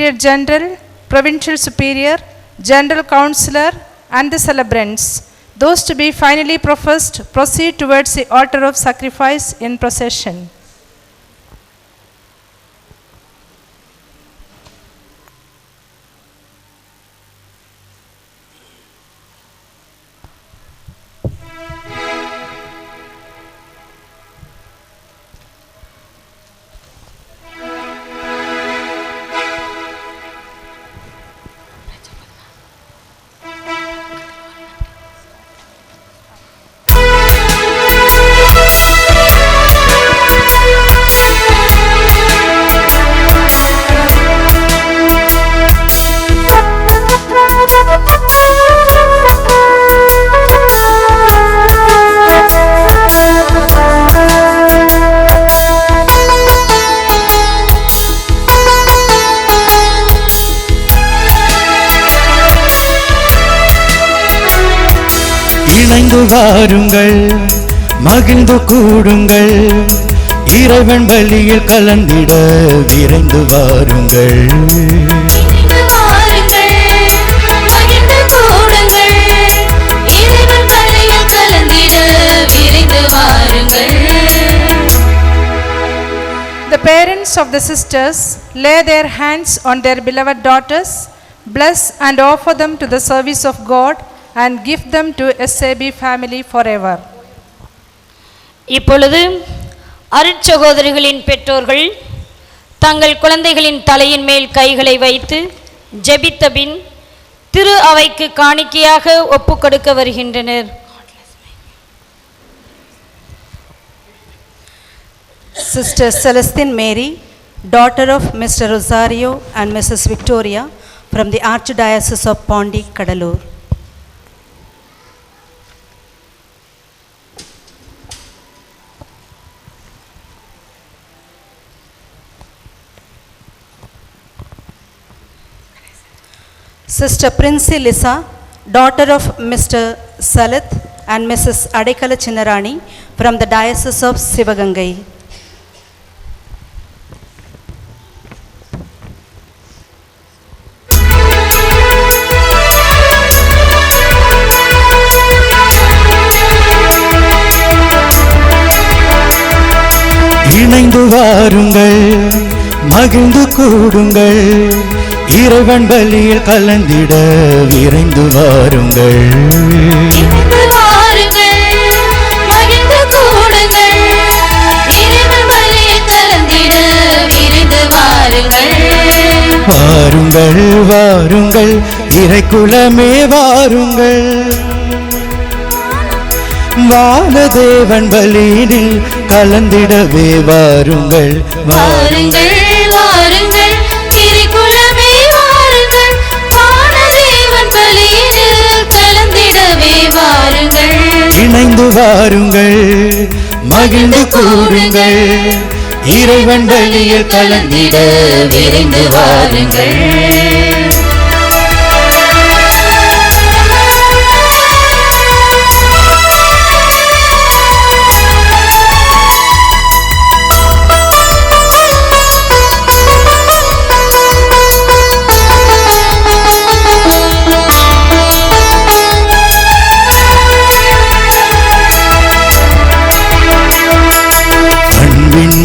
Superior General, Provincial Superior, General Councillor and the celebrants. Those to be finally professed proceed towards the altar of sacrifice in procession. இணைந்து வாருங்கள், மகிழ்ந்து கூடுங்கள், இறைவன் பலியில் கலந்திட விரைந்து வாருங்கள். The parents of the sisters lay their hands on their beloved daughters, bless and offer them to the service of God and give them to SAB family forever. இப்பொழுது அருட்சகோதரிகளின் பெற்றோர்கள் தங்கள் குழந்தைகளின் தலையின் மேல் கைகளை வைத்து ஜெபித்த பின் திரு அவைக்கு காணிக்கையாக ஒப்புக்கொடுக்க வருகின்றனர். Sister Celestine Mary, daughter of Mr. Rosario and Mrs. Victoria from the Archdiocese of Pondi, Kadalur. Sister Princey Lisa, daughter of Mr. Salith and Mrs. Adekala Chinnarani from the Diocese of Sivagangai. இணைந்து வாருங்கள், மகிழ்ந்து கூடுங்கள், இறைவன் பலியில் கலந்திட விரைந்து வாருங்கள். வாருங்கள் வாருங்கள், இறைக்குலமே வாருங்கள், வானதேவன் பலியினில் கலந்திடவே வாருங்கள். வாருங்கள் வாருங்கள், இறைக்குலமே வாருங்கள், வானதேவன் பலியினில் கலந்திடவே வாருங்கள். இணைந்து வாருங்கள், மகிழ்ந்து கூடுங்கள், இறைவன் பலியில் கலந்திட விரைந்து வாருங்கள்.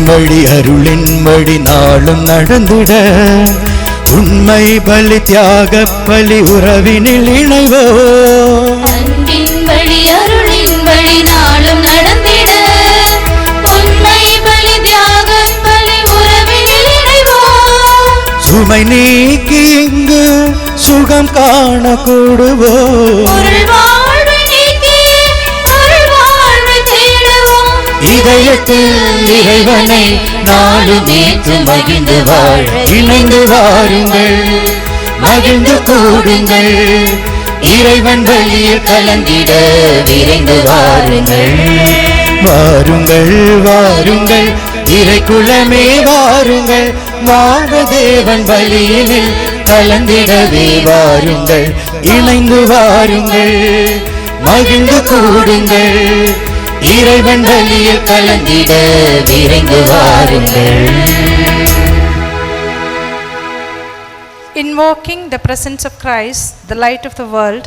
வழி அருளின் வழி நாளும் நடந்திட உண்மை பலி தியாக பலி உறவினில் இணைவோ. அன்பின் வழி அருளின் வழி நாளும் நடந்திட உண்மை பலி தியாக பலி உறவினில் இணைவோ. சுமை நீக்கி இங்கு சுகம் காண கூடுவோம். இதயத்தில் இறைவனை நாளும் ஏற்று மகிழ்ந்து வாழ இணைந்து வாருங்கள், மகிழ்ந்து கூடுங்கள், இறைவன் பலியில் கலந்திட விரைந்து வாருங்கள். வாருங்கள் வாருங்கள், இறைக்குலமே வாருங்கள், வானதேவன் பலியினில் கலந்திடவே வாருங்கள். இணைந்து வாருங்கள், மகிழ்ந்து கூடுங்கள், இறைவன் பலியில் கலந்திட விரைந்து வாருங்கள். invoking the presence of Christ, the light of the world,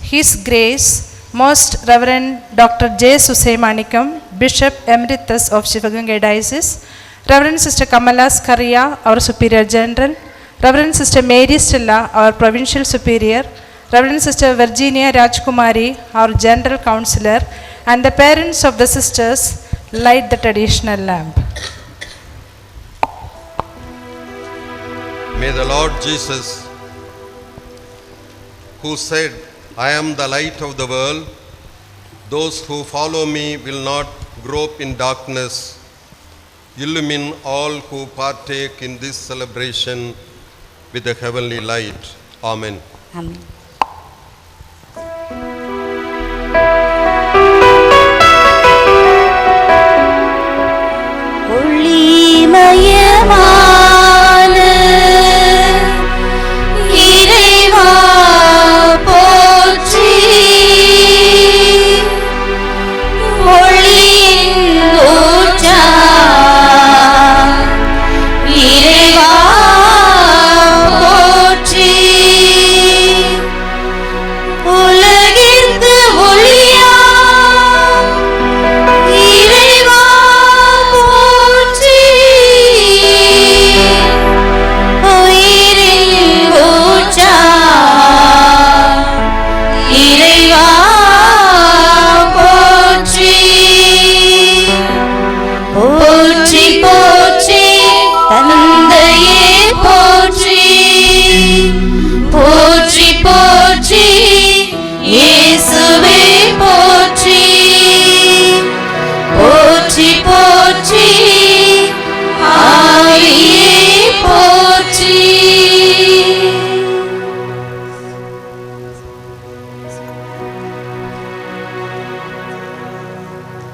His Grace, Most Reverend Dr. J. Susemanikam, Bishop Emeritus of Sivagangai Diocese, Reverend Sister Kamala Skaria, our Superior General, Reverend Sister Mary Stella, our Provincial Superior, Reverend Sister Virginia Rajkumari, our General Counselor, and the parents of the sisters, light the traditional lamp. May the Lord Jesus, who said, I am the light of the world, those who follow me will not grope in darkness, illumine all who partake in this celebration with the heavenly light. Amen. Amen.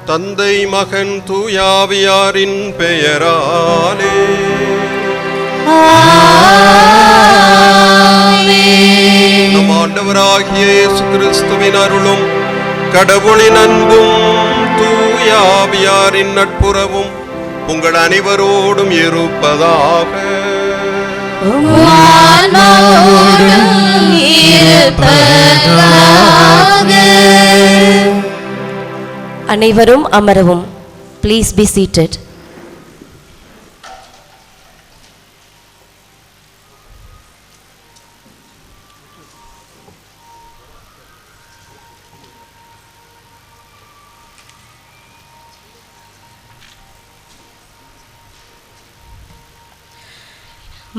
தந்தை மகன் தூயாவியாரின் பெயராலே நம் ஆண்டவராகிய இயேசு கிறிஸ்துவின் அருளும் கடவுளின் அன்பும் தூயாவியாரின் நட்புறவும் உங்கள் அனைவரோடும் இருப்பதாக. அனைவரும் அமரவும். Please be seated.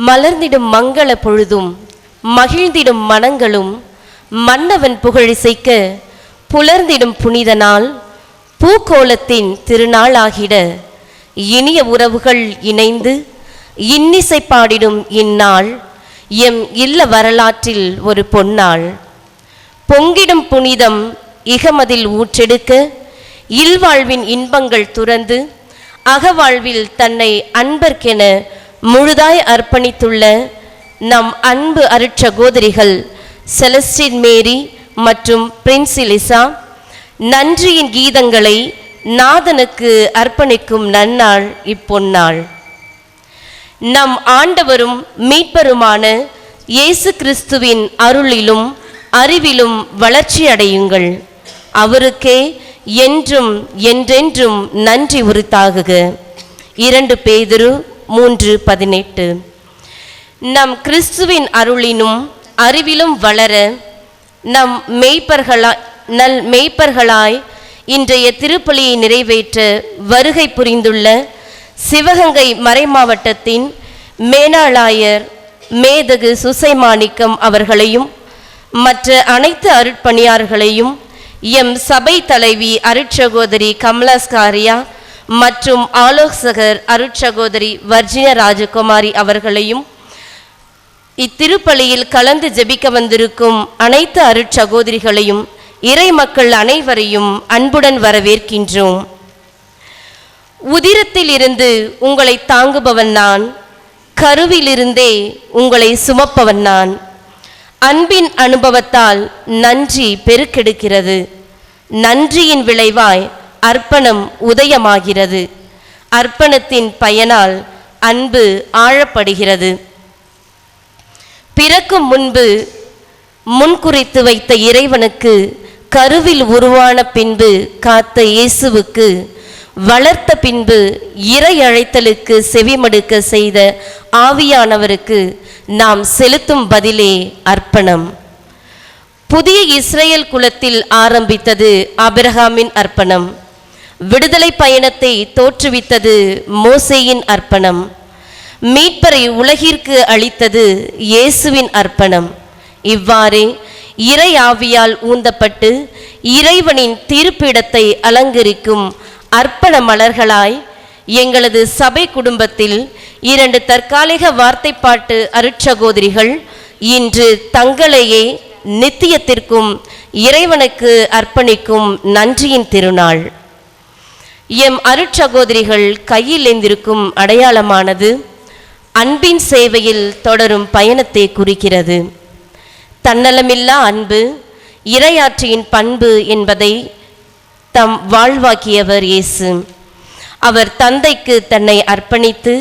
மலர்ந்திடும் மங்கள பொழுதும் மகிழ்ந்திடும் மனங்களும் மன்னவன் புகழிசைக்க புலர்ந்திடும் புனித நாள் பூக்கோலத்தின் திருநாளாகிட இனிய உறவுகள் இணைந்து இன்னிசை பாடிடும் இந்நாள் எம் இல்ல வரலாற்றில் ஒரு பொன்னாள். பொங்கிடும் புனிதம் இகமதில் ஊற்றெடுக்க இல்வாழ்வின் இன்பங்கள் துறந்து அகவாழ்வில் தன்னை அன்பர்க்கென முழுதாய் அர்ப்பணித்துள்ள நம் அன்பு அருட்சகோதரிகள் செலஸ்டின் மேரி மற்றும் பிரின்ஸ் லிசா நன்றியின் கீதங்களை நாதனுக்கு அர்ப்பணிக்கும் நன்னாள் இப்பொன்னாள். நம் ஆண்டவரும் மீட்பருமான இயேசு கிறிஸ்துவின் அருளிலும் அறிவிலும் வளர்ச்சி அடையுங்கள். அவருக்கே என்றும் என்றென்றும் நன்றி உரித்தாகுக. 2 பேதுரு 3:18. நம் கிறிஸ்துவின் அருளினும் அறிவிலும் வளர நம் மெய்ப்பர்களாய் இன்றைய திருப்பலியை நிறைவேற்ற வருகை புரிந்துள்ள சிவகங்கை மறைமாவட்டத்தின் மேனாளாயர் மேதகு சுசைமாணிக்கம் அவர்களையும் மற்ற அனைத்து அருட்பணியார்களையும் எம் சபை தலைவி அருட்சகோதரி கமலாஸ்காரியா மற்றும் ஆலோசகர் அருட்சகோதரி வர்ஜினியா ராஜகுமாரி அவர்களையும் இத்திருப்பலியில் கலந்து ஜெபிக்க வந்திருக்கும் அனைத்து அருட்சகோதரிகளையும் இறை மக்கள் அனைவரையும் அன்புடன் வரவேற்கின்றோம். உதிரத்தில் இருந்து உங்களை தாங்குபவன் நான், கருவிலிருந்தே உங்களை சுமப்பவன் நான். அன்பின் அனுபவத்தால் நன்றி பெருக்கெடுக்கிறது. நன்றியின் விளைவாய் அர்ப்பணம் உதயமாகிறது. அர்ப்பணத்தின் பயனால் அன்பு ஆழப்படுகிறது. பிறக்கும் முன்பு முன்குறித்து வைத்த இறைவனுக்கு கருவில் உருவான பின்பு காத்த இயேசுவுக்கு வளர்த்த பின்பு இறை அழைத்தலுக்கு செவிமடுக்க செய்த ஆவியானவருக்கு நாம் செலுத்தும் பதிலே அர்ப்பணம். புதிய இஸ்ரேல் குலத்தில் ஆரம்பித்தது ஆபிரகாமின் அர்ப்பணம். விடுதலை பயணத்தை தோற்றுவித்தது மோசேயின் அர்ப்பணம். மீட்பரை உலகிற்கு அளித்தது இயேசுவின் அர்ப்பணம். இவ்வாறே இறை ஆவியால் ஊந்தப்பட்டு இறைவனின் திருப்பிடத்தை அலங்கரிக்கும் அர்ப்பண மலர்களாய் எங்களது சபை குடும்பத்தில் 2 தற்காலிக வார்த்தைப்பாட்டு அருட்சகோதரிகள் இன்று தங்களையே நித்தியத்திற்கும் இறைவனுக்கு அர்ப்பணிக்கும் நன்றியின் திருநாள். எம் அருட்சகோதரிகள் கையில் ஏந்திருக்கும் அடையாளமானது அன்பின் சேவையில் தொடரும் பயணத்தை குறிக்கிறது. தன்னலமில்லா அன்பு இறையாட்சியின் பண்பு என்பதை தம் வாழ்வாக்கியவர் இயேசு. அவர் தந்தைக்கு தன்னை அர்ப்பணித்து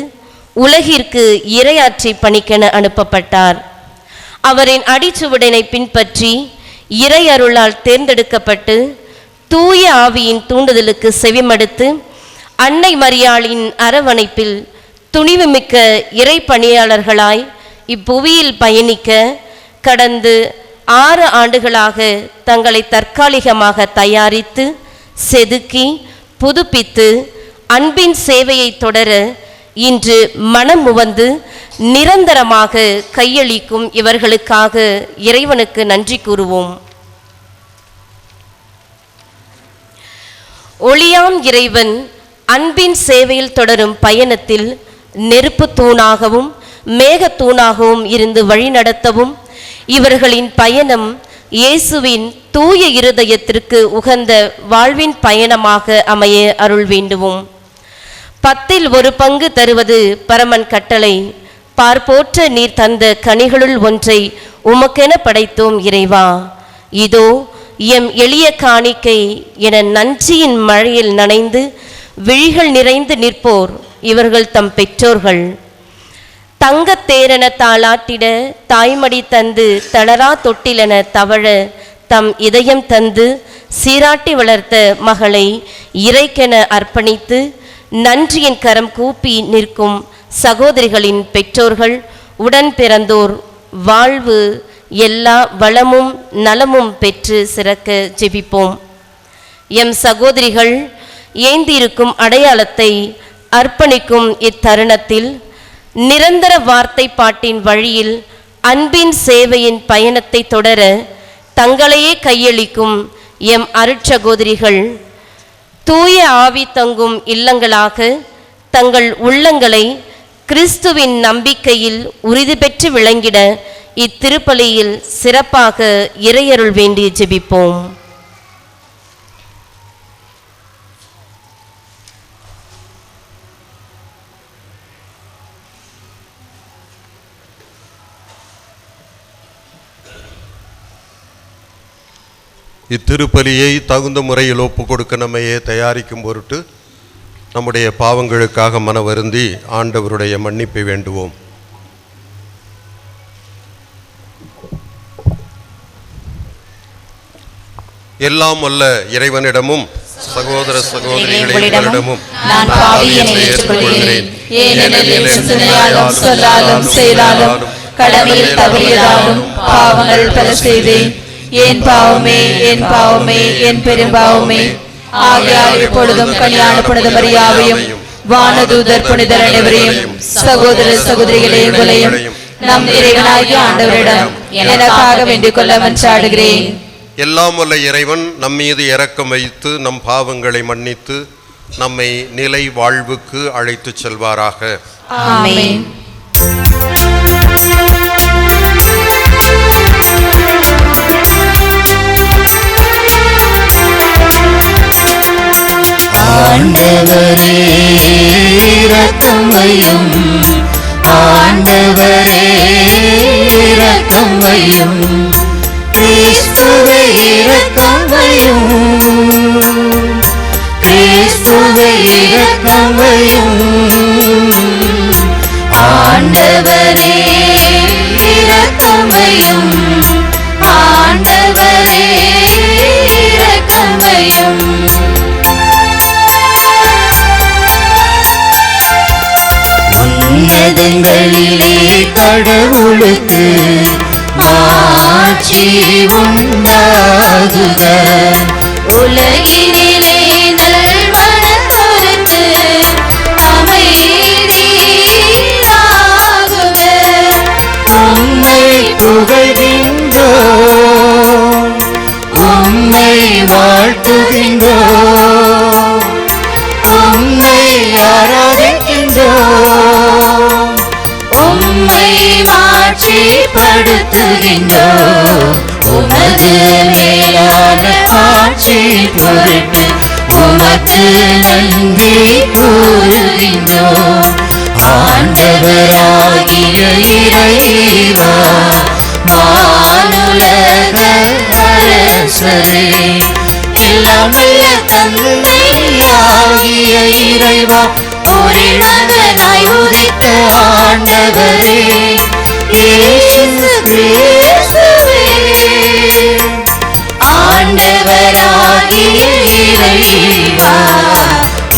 உலகிற்கு இறையாட்சி பணிக்கென அனுப்பப்பட்டார். அவரின் அடிச்சுவடனை பின்பற்றி இறை அருளால் தேர்ந்தெடுக்கப்பட்டு தூய ஆவியின் தூண்டுதலுக்கு செவிமடுத்து அன்னை மரியாளின் அரவணைப்பில் துணிவுமிக்க இறை பணியாளர்களாய் இப்புவியில் பயணிக்க கடந்து 6 ஆண்டுகளாக தங்களை தற்காலிகமாக தயாரித்து செதுக்கி புதுப்பித்து அன்பின் சேவையை தொடர இன்று மனம் உவந்து நிரந்தரமாக கையளிக்கும் இவர்களுக்காக இறைவனுக்கு நன்றி கூறுவோம். ஒளியாம் இறைவன் அன்பின் சேவையில் தொடரும் பயணத்தில் நெருப்பு தூணாகவும் மேகத்தூணாகவும் இருந்து வழிநடத்தவும் இவர்களின் பயணம் இயேசுவின் தூய இருதயத்திற்கு உகந்த வாழ்வின் பயணமாக அமைய அருள் வேண்டுவோம். 10 1 பங்கு தருவது பரமன் கட்டளை. பார்ப்போற்ற நீர் தந்த கனிகளுள் ஒன்றை உமக்கென படைத்தோம் இறைவா. இதோ எம் எளிய காணிக்கை என நன்றியின் மழையில் நனைந்து விழிகள் நிறைந்து நிற்போர் இவர்கள் தம் பெற்றோர்கள். தங்கத்தேரென தாளாட்டிட தாய்மடி தந்து தளரா தொட்டிலென தவழ தம் இதயம் தந்து சீராட்டி வளர்த்த மகளை இறைக்கென அர்ப்பணித்து நன்றியின் கரம் கூப்பி நிற்கும் சகோதரிகளின் பெற்றோர்கள் உடன் பிறந்தோர் வாழ்வு எல்லா வளமும் நலமும் பெற்று சிறக்க ஜெபிப்போம். எம் சகோதரிகள் ஏந்திருக்கும் அடையாளத்தை அர்ப்பணிக்கும் இத்தருணத்தில் நிரந்தர வார்த்தை பாட்டின் வழியில் அன்பின் சேவையின் பயணத்தை தொடர தங்களையே கையளிக்கும் எம் அருட்சகோதரிகள் தூய ஆவி தங்கும் இல்லங்களாக தங்கள் உள்ளங்களை கிறிஸ்துவின் நம்பிக்கையில் உறுதி பெற்று விளங்கிட இத்திருப்பலியில் சிறப்பாக இறையருள் வேண்டி ஜெபிப்போம். இத்திருப்பலியை தகுந்த முறையில் ஒப்புக் கொடுக்க நம்மையே தயாரிக்கும் பொருட்டு நம்முடைய பாவங்களுக்காக மனவருந்தி ஆண்டவருடைய மன்னிப்பை வேண்டுவோம். எல்லாம் வல்ல இறைவனிடமும் சகோதர சகோதரிகளிடமும் நான் பாவியை ஏற்றுக்கொள்கிறேன். ஏனெனில் சிந்தனையாலும் சொல்லாலும் செயலாலும் கடமையில் தவறியதாலும் பாவங்கள் பல செய்தேன். என் பாவமே என் பாவமே என் பெரும்பாவமே. ஆகையால் இப்பொழுதும் கல்யாண புனித மரியாவையும் வானதூதர் புனிதர் அனைவரையும் சகோதர சகோதரிகளே உங்களையும் நம் இறைவனாகிய ஆண்டவரிடம் எனக்காக வேண்டிக் கொள்ள மன்றாடுகிறேன். எல்லாம் வல்ல இறைவன் நம்மீது இரக்கம் வைத்து நம் பாவங்களை மன்னித்து நம்மை நிலை வாழ்வுக்கு அழைத்து செல்வாராக. ஆமென். ஆண்டவரே இரக்கம் வையும், ஆண்டவரே இரக்கம் வையும், கிறிஸ்துவே இரக்கம் வையும், கிறிஸ்துவே இரக்கம் வையும், ஆண்டவரே இரக்கம் இரக்கமையும் ஆண்டவரே இரக்கமையும் உன்னதங்களிலே கடவுளுக்கு ஆட்சி உண்டாகுக உலகினிலே நல்மனதொருக்கு அமைதியாகுக உம்மை புகழ்கின்றோம் உம்மை வாழ்த்துகின்றோம் உம்மை ஆராதிக்கின்றோம் உம்மை மாட்சிப்படுத்துகின்றோம் உமது மேலான ஆட்சி பொருட்டு உமக்கு நன்றி கூறுகின்றோம் ஆண்டவராகிய இறைவா வானுலக அரசரே எல்லாமல்ல தந்தையாகிய இறைவா ஒரே மகனாய் உதித்த ஆண்டவரே இயேசு கிறிஸ்துவே ஆண்டவராகிய இறைவா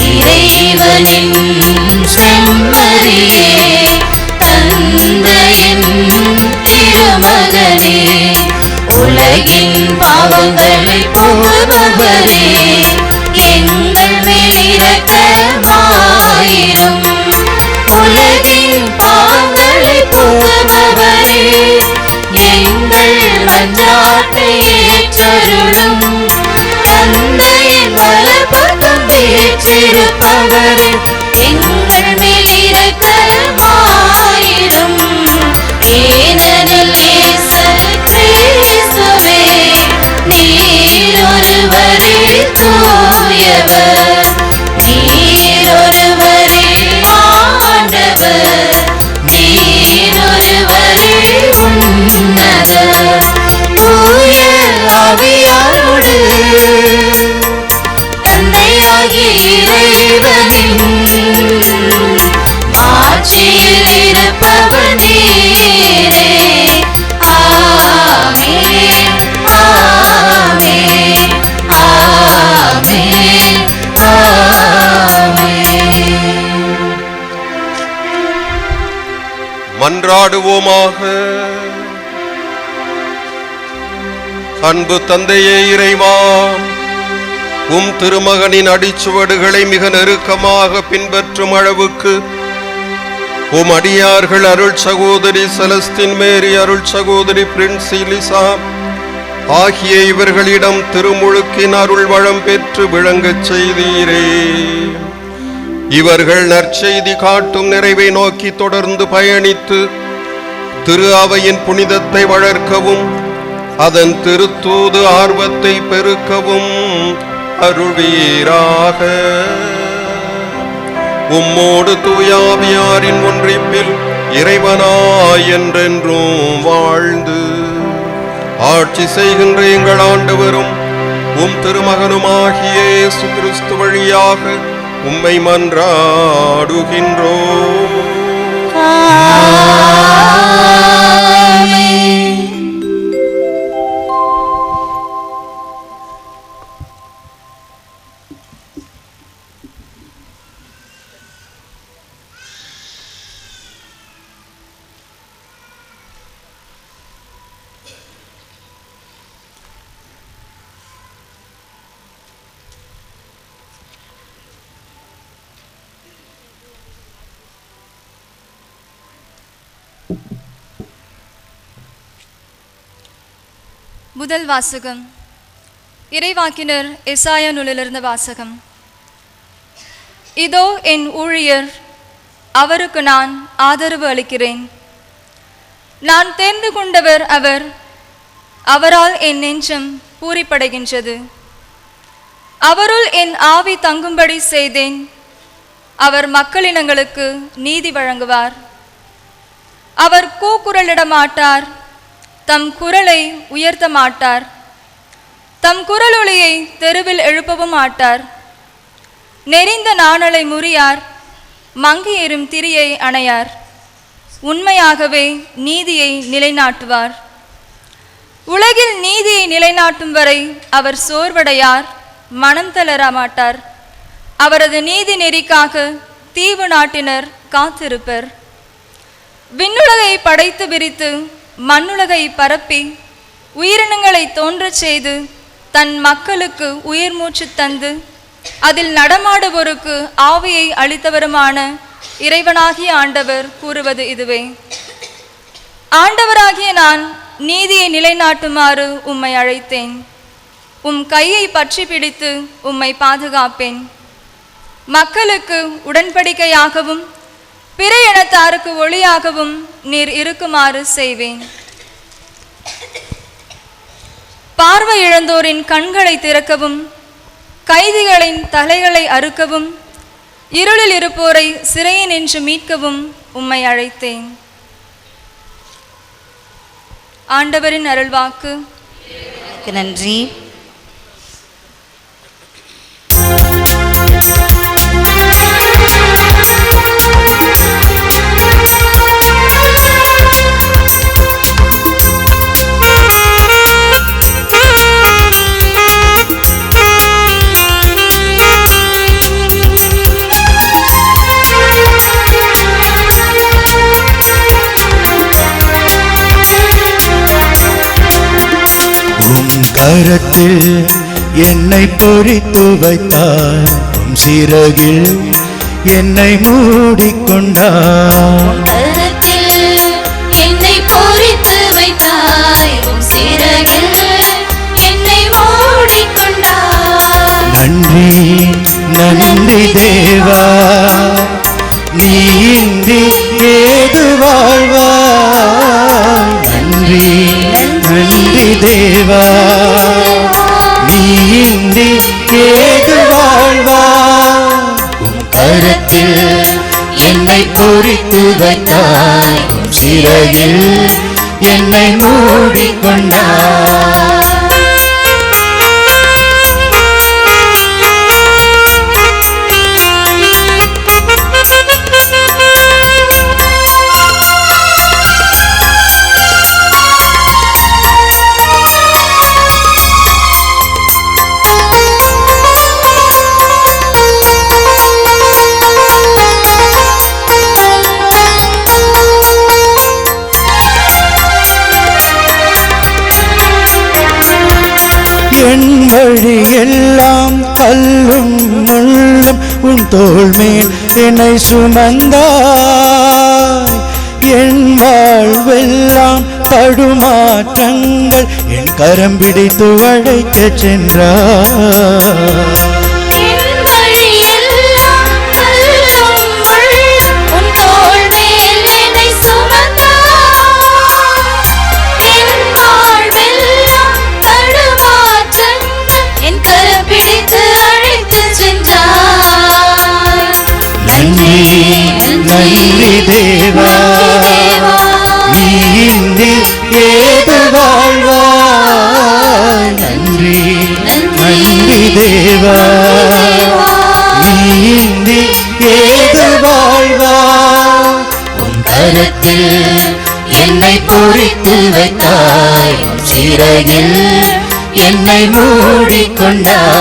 இறைவனின் செம்மறியே தந்தையின் திருமகனே உலகின் பாவங்களை போக்குபவரே எங்கள் மேல் இரக்கமாயிரும் உலகின் பாவங்களை போக்குபவரே எங்கள் மன்றாட்டை ஏற்றருளும் தந்தையின் வலப்பக்கம் வீற்றிருப்பவரே எங்கள் மேல் இரக்கமாயிரும் ஏனெனில் இயேசு கிறிஸ்துவே நீர் ஒருவரே தூயவர் நீர் ஒருவரே ஆண்டவர் நீர் ஒருவரே உன்னதர் தூய ஆவியாரோடு தந்தையாகிய இறைவனின் ஆட்சியில் இருப்பவர் நீரே ஆமென் ஆமென் ஆமென் ஆமென். மன்றாடுவோமாக. அன்பு தந்தையே இறைவா, உம் திருமகனின் அடிச்சுவடுகளை மிக நெருக்கமாக பின்பற்றும் அளவுக்கு உம் அடியார்கள் அருள் சகோதரி செலஸ்டின் மேரி, அருள் சகோதரி பிரின்சிலிசா ஆகிய இவர்களிடம் திருமுழுக்கின் அருள் வளம் பெற்று விளங்கச் செய்தீரே. இவர்கள் நற்செய்தி காட்டும் நிறைவை நோக்கி தொடர்ந்து பயணித்து திரு அவையின் புனிதத்தை வளர்க்கவும் அதன் திருத்தூது ஆர்வத்தை பெருக்கவும் அருள்வீராக. உம்மோடு தூயாவியாரின் ஒன்றிப்பில் இறைவனாய் என்றென்றும் வாழ்ந்து ஆட்சி செய்கின்ற எங்கள் ஆண்டவரும் உம் திருமகனுமாகிய இயேசு கிறிஸ்து வழியாக உம்மை மன்றாடுகின்றோம். முதல் வாசகம். இறைவாக்கினர் எசாயா நூலிலிருந்து வாசகம். இதோ என் ஊழியர், அவருக்கு நான் ஆதரவு அளிக்கிறேன். நான் தேர்ந்து கொண்டவர் அவர், அவரால் என் நெஞ்சம் பூரிப்படைகின்றது. அவருள் என் ஆவி தங்கும்படி செய்தேன். அவர் மக்களினங்களுக்கு நீதி வழங்குவார். அவர் கூக்குரலிட மாட்டார், தம் குரலை உயர்த்த மாட்டார். தம் குரலொலியை தெருவில் எழுப்பவும் மாட்டார். நெறிந்த நாணலை முறியார், மங்கி எறும் திரியை அணையார். உண்மையாகவே நீதியை நிலைநாட்டுவார். உலகில் நீதியை நிலைநாட்டும் வரை அவர் சோர்வடையார், மனம் தளர மாட்டார். அவரது நீதி நெறிக்காக தீவு நாட்டினர் காத்திருப்பர். விண்ணுலகை படைத்து விரித்து மண்ணுலகை பரப்பி உயிரினங்களை தோன்றச் செய்து தன் மக்களுக்கு உயிர் மூச்சு தந்து அதில் நடமாடுவோருக்கு ஆவியை அளித்தவருமான இறைவனாகிய ஆண்டவர் கூறுவது இதுவே: ஆண்டவராகிய நான் நீதியை நிலைநாட்டுமாறு உம்மை அழைத்தேன். உம் கையை பற்றி பிடித்து உம்மை பாதுகாப்பேன். மக்களுக்கு உடன்படிக்கையாகவும் பிற இனத்தாருக்கு ஒளியாகவும் நீர் இருக்குமாறு செய்வேன். பார்வை இழந்தோரின் கண்களை திறக்கவும், கைதிகளின் தலைகளை அறுக்கவும், இருளில் இருப்போரை சிறையினின்று மீட்கவும் உம்மை அழைத்தேன். ஆண்டவரின் அருள்வாக்கு. நன்றி. கரத்தில் என்னை பொறித்து வைத்தார், உம் சிறகில் என்னை மூடிக்கொண்டார். கரத்தில் என்னை பொறித்து வைத்தாய், உம் சிறகில் என்னை மூடிக்கொண்டாய். நன்றி நன்றி தேவா, நீ இன்றி ஏது வாழ்வாய். நன்றி நன்றி தேவா, நீ இன்றி ஏது வாழ்வாய். உம் கரத்தில் என்னை பொறித்து வைத்தாய், உம் சிறையில் என்னை மூடிக்கொண்டாய். என் வழியெல்லாம் கல்லும் முள்ளும் உன் தோள் மேல் என்னை சுமந்தாய். என் வாழ்வெல்லாம் தடுமாற்றங்கள் என் கரம் பிடித்து அழைக்கச் சென்றாய். நன்றி தேவா, நீ இன்றி ஏது வாழ்வாய். நன்றி நன்றி தேவா, நீ இன்றி ஏது வாழ்வாய். உன் கரத்தில் என்னை பொறித்து வைத்தாய், உன் சிறையில் என்னை மூடிக்கொண்டாய்.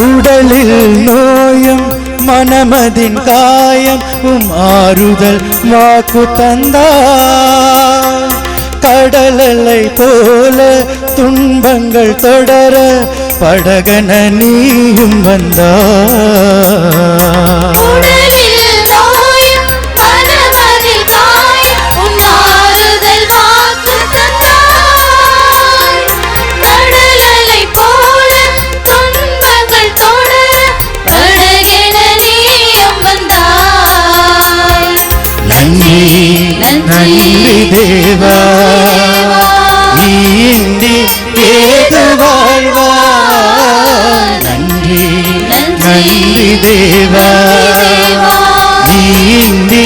உடலில் நோயும் மனமதின் காயம் உம் ஆறுதல் வாக்கு தந்தாய். கடலலை போல துன்பங்கள் தொடர படகன நீயும் வந்தாய். நன்றி தேவா, நீ தேவா நீந்தி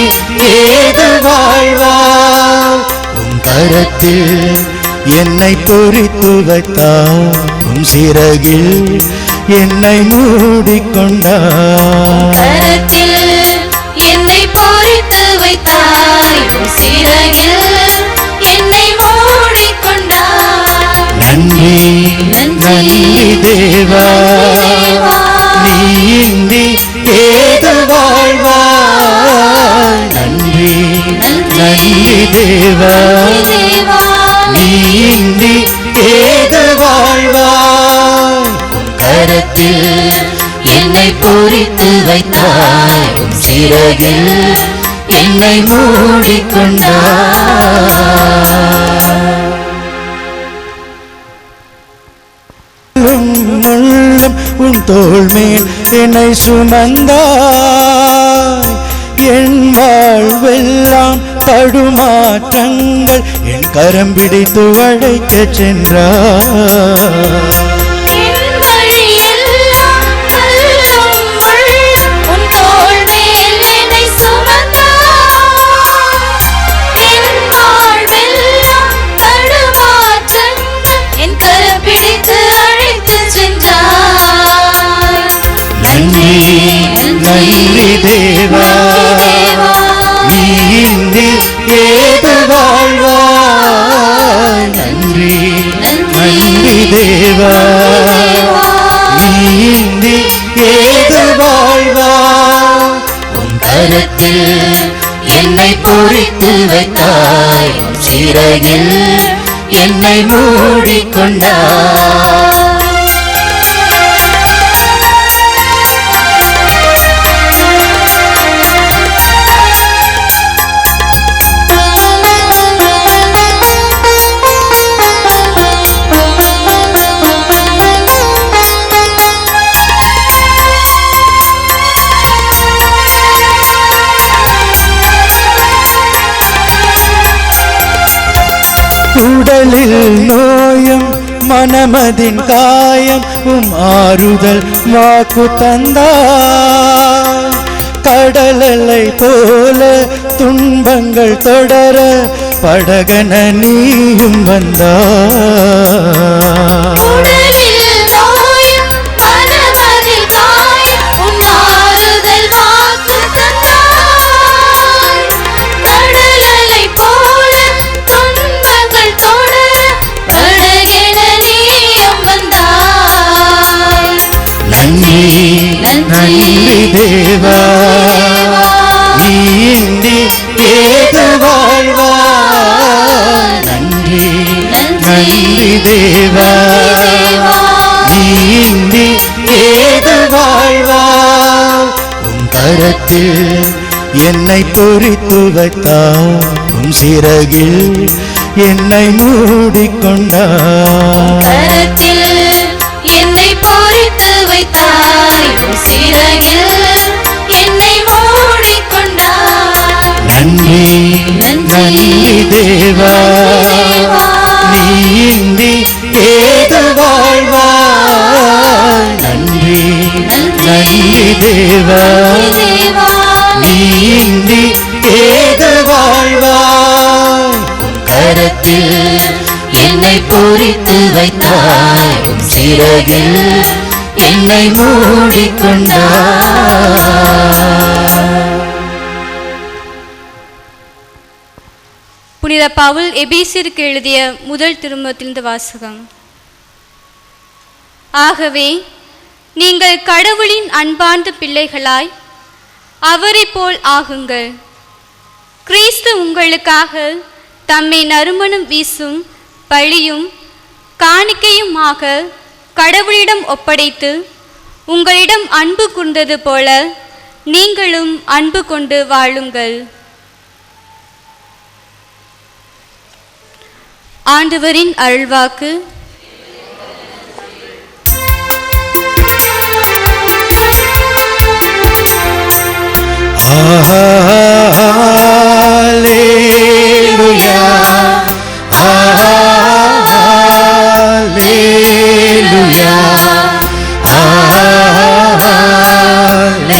ஏது வாழ்வா உம் கரத்தில் என்னை பொறித்து வைத்தார் உம் சிறகில் என்னை மூடிக்கொண்டார் கரத்தில் என்னை பொறித்து வைத்தாய் உம் சிறகில் என்னை மூடிக்கொண்டாய் நன்றி நன்றி தேவா நீந்தி ஏது வாழ்வா நன்றி நன்றி தேவா நீந்தி ஏது வாழ்வா கரத்தில் என்னை பொறித்து வைத்தாய் உம் சிறகில் என்னை மூடிக்கொண்டாய் முள்ளும் உன் தோள் மேல் என்னை சுமந்தாய் என் வாழ்வெல்லாம் தடுமாற்றங்கள் என் கரம் பிடித்து அழைக்கச் சென்றாய் என் வழியெல்லாம் கல்லும் முள்ளும் உன் தோள் மேல் என்னை சுமந்தாய் என் வாழ்வெல்லாம் தடுமாற்றங்கள் என் கரம் பிடித்து அழைத்துச் சென்றாய் நன்றி நன்றி தேவா நீந்தி ஏது வாழ்வா நன்றி நன்றி தேவா நீந்தி ஏது வாழ்வா உம் கரத்தில் என்னை பொறித்து வைத்தாய் உம் சிறகில் என்னை மூடிக்கொண்டாய் உடலில் நோயும் மனமதின் காயம் உம் ஆறுதல் வாக்கு தந்தாய் கடலலை போல துன்பங்கள் தொடர படகன நீயும் வந்தாய் உடலில் நோயும் மனமதில் காயம் உம் ஆறுதல் வாக்கு தந்தாய் கடலலை போல துன்பங்கள் தொடர படகென நீயும் வந்தாய் நன்றி நன்றி தேவா நீந்தி ஏது வாழ்வா நன்றி நன்றி தேவா நீந்தி ஏது வாழ்வா உம் கரத்தில் என்னை பொறித்து வைத்தார் உம் சிறகில் என்னை மூடிக்கொண்டார் கரத்தில் என்னை பொறித்து வைத்தாய் உம் சிறகில் என்னை மூடிக்கொண்டாய் நன்றி நன்றி தேவா நீந்தி ஏது வாழ்வா நன்றி நன்றி தேவா நீந்தி ஏது வாழ்வா கரத்தில் என்னை பொறித்து வைத்தாய் உம் சிறகில் என்னை மூடிக்கொண்டாய் புனித பவுல் எபேசியருக்கு எழுதிய முதல் திருமுகத்திலிருந்து வாசகம். ஆகவே நீங்கள் கடவுளின் அன்பார்ந்த பிள்ளைகளாய் அவரைப் போல் ஆகுங்கள். கிறிஸ்து உங்களுக்காக தம்மை நறுமணம் வீசும் பலியும் காணிக்கையுமாக கடவுளிடம் ஒப்படைத்து உங்களிடம் அன்பு கூர்ந்தது போல நீங்களும் அன்பு கொண்டு வாழுங்கள். ஆண்டவரின் அருள்வாக்கு. Hallelujah, hallelujah, hallelujah.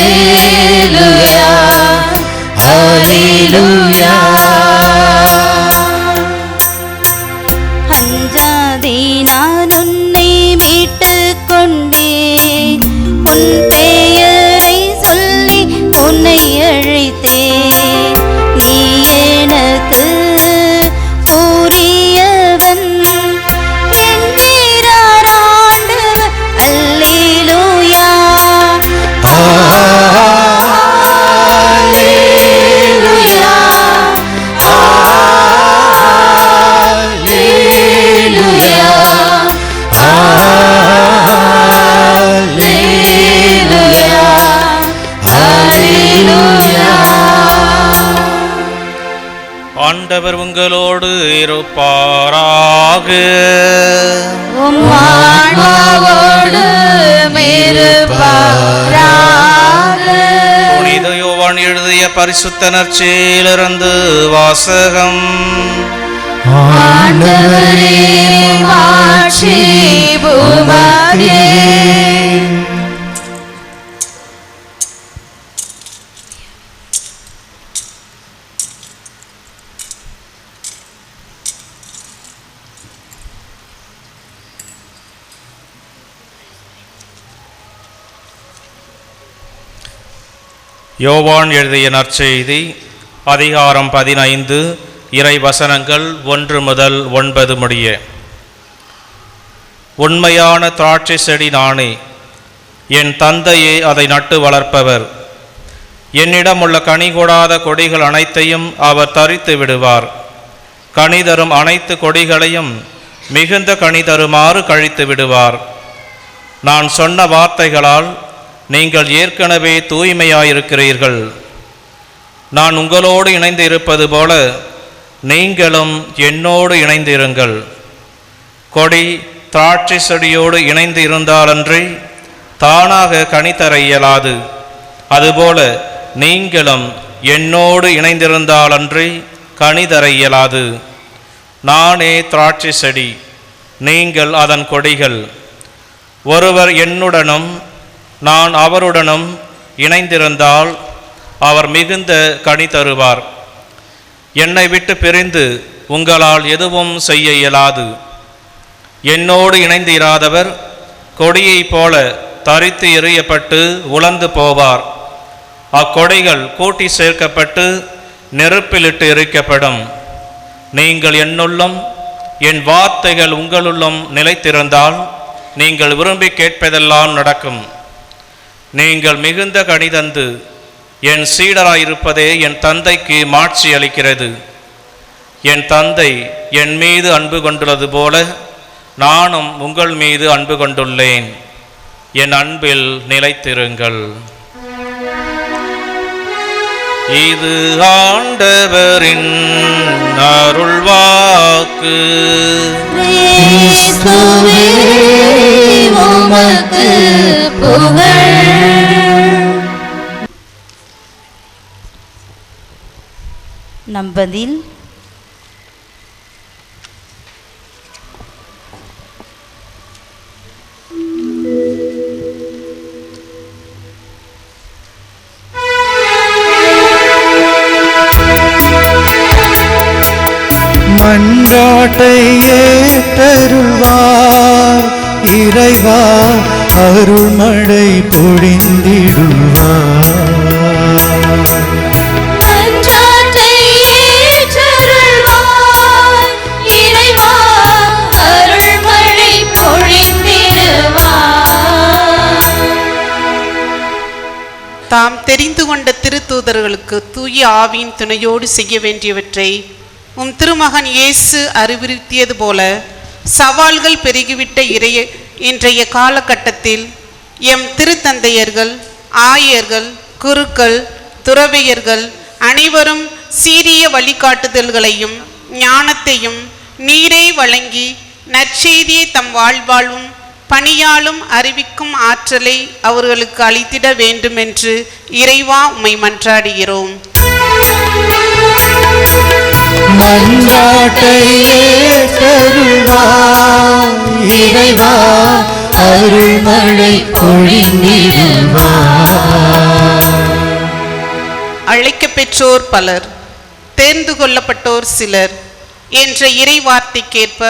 ஆண்டவர் உங்களோடு இருப்பாராக. உம் ஆன்மாவோடும் இருப்பாராக. புனித யோவான் எழுதிய பரிசுத்த நற்செய்தியிலிருந்து வாசகம். ஆண்டவரே மாட்சி உமக்கே. யோவான் எழுதிய நற்செய்தி அதிகாரம் 15 இறை வசனங்கள் 1 முதல் 9 முடிய. உண்மையான திராட்சை செடி நானே, என் தந்தையே அதை நட்டு வளர்ப்பவர். என்னிடம் உள்ள கனி கொடாத கொடிகள் அனைத்தையும் அவர் தரித்து விடுவார். கனி தரும் அனைத்து கொடிகளையும் மிகுந்த கனி தருமாறு கழித்து விடுவார். நான் சொன்ன வார்த்தைகளால் நீங்கள் ஏற்கனவே தூய்மையாயிருக்கிறீர்கள். நான் உங்களோடு இணைந்து இருப்பது போல நீங்களும் என்னோடு இணைந்திருங்கள். கொடி திராட்சை செடியோடு இணைந்து இருந்தாலன்றி தானாக கனி தர இயலாது. அதுபோல நீங்களும் என்னோடு இணைந்திருந்தாலன்றி கனி தர இயலாது. நானே திராட்சை செடி, நீங்கள் அதன் கொடிகள். ஒருவர் என்னுடனும் நான் அவருடனும் இணைந்திருந்தால் அவர் மிகுந்த கனி தருவார். என்னை விட்டு பிரிந்து உங்களால் எதுவும் செய்ய இயலாது. என்னோடு இணைந்து இராதவர் கொடியைப் போல தரித்து எறியப்பட்டு உலர்ந்து போவார். அக்கொடிகள் கூட்டி சேர்க்கப்பட்டு நெருப்பிலிட்டு எரிக்கப்படும். நீங்கள் என்னுள்ளும் என் வார்த்தைகள் உங்களுள்ளும் நிலைத்திருந்தால் நீங்கள் விரும்பி கேட்பதெல்லாம் நடக்கும். நீங்கள் மிகுந்த கனி தந்து என் சீடராயிருப்பதே என் தந்தைக்கு மாட்சி அளிக்கிறது. என் தந்தை என் மீது அன்பு கொண்டுள்ளது போல நானும் உங்கள் மீது அன்பு கொண்டுள்ளேன். என் அன்பில் நிலைத்திருங்கள். இது ஆண்டவரின் அருள்வாக்கு. கிறிஸ்துவே உமக்கு புகழ். நம்பதில் மன்றாட்டை ஏற்றருள்வார் இறைவா, அருள்மழை பொழிந்திடுவார். மன்றாட்டை ஏற்றருள்வார் இறைவா, அருள்மழை பொழிந்திடுவார். தாம் தெரிந்து கொண்ட திருத்தூதர்களுக்கு தூய ஆவியின் துணையோடு செய்ய வேண்டியவற்றை உம் திருமகன் இயேசு அறிவுறுத்தியது போல சவால்கள் பெருகிவிட்ட இன்றைய காலகட்டத்தில் எம் திருத்தந்தையர்கள், ஆயர்கள், குருக்கள், துறவியர்கள் அனைவரும் சீரிய வழிகாட்டுதல்களையும் ஞானத்தையும் நீரே வழங்கி நற்செய்தியை தம் வாழ்வாலும் பணியாலும் அறிவிக்கும் ஆற்றலை அவர்களுக்கு அளித்திட வேண்டுமென்று இறைவா உம்மை மன்றாடுகிறோம். மன்றாட்டை ஏற்றருள்வார் இறைவா, அருள்மழை பொழிந்திடுவார். அழைக்க பெற்றோர் பலர், தேர்ந்து கொள்ளப்பட்டோர் சிலர் என்ற இறை வார்த்தைக்கேற்ப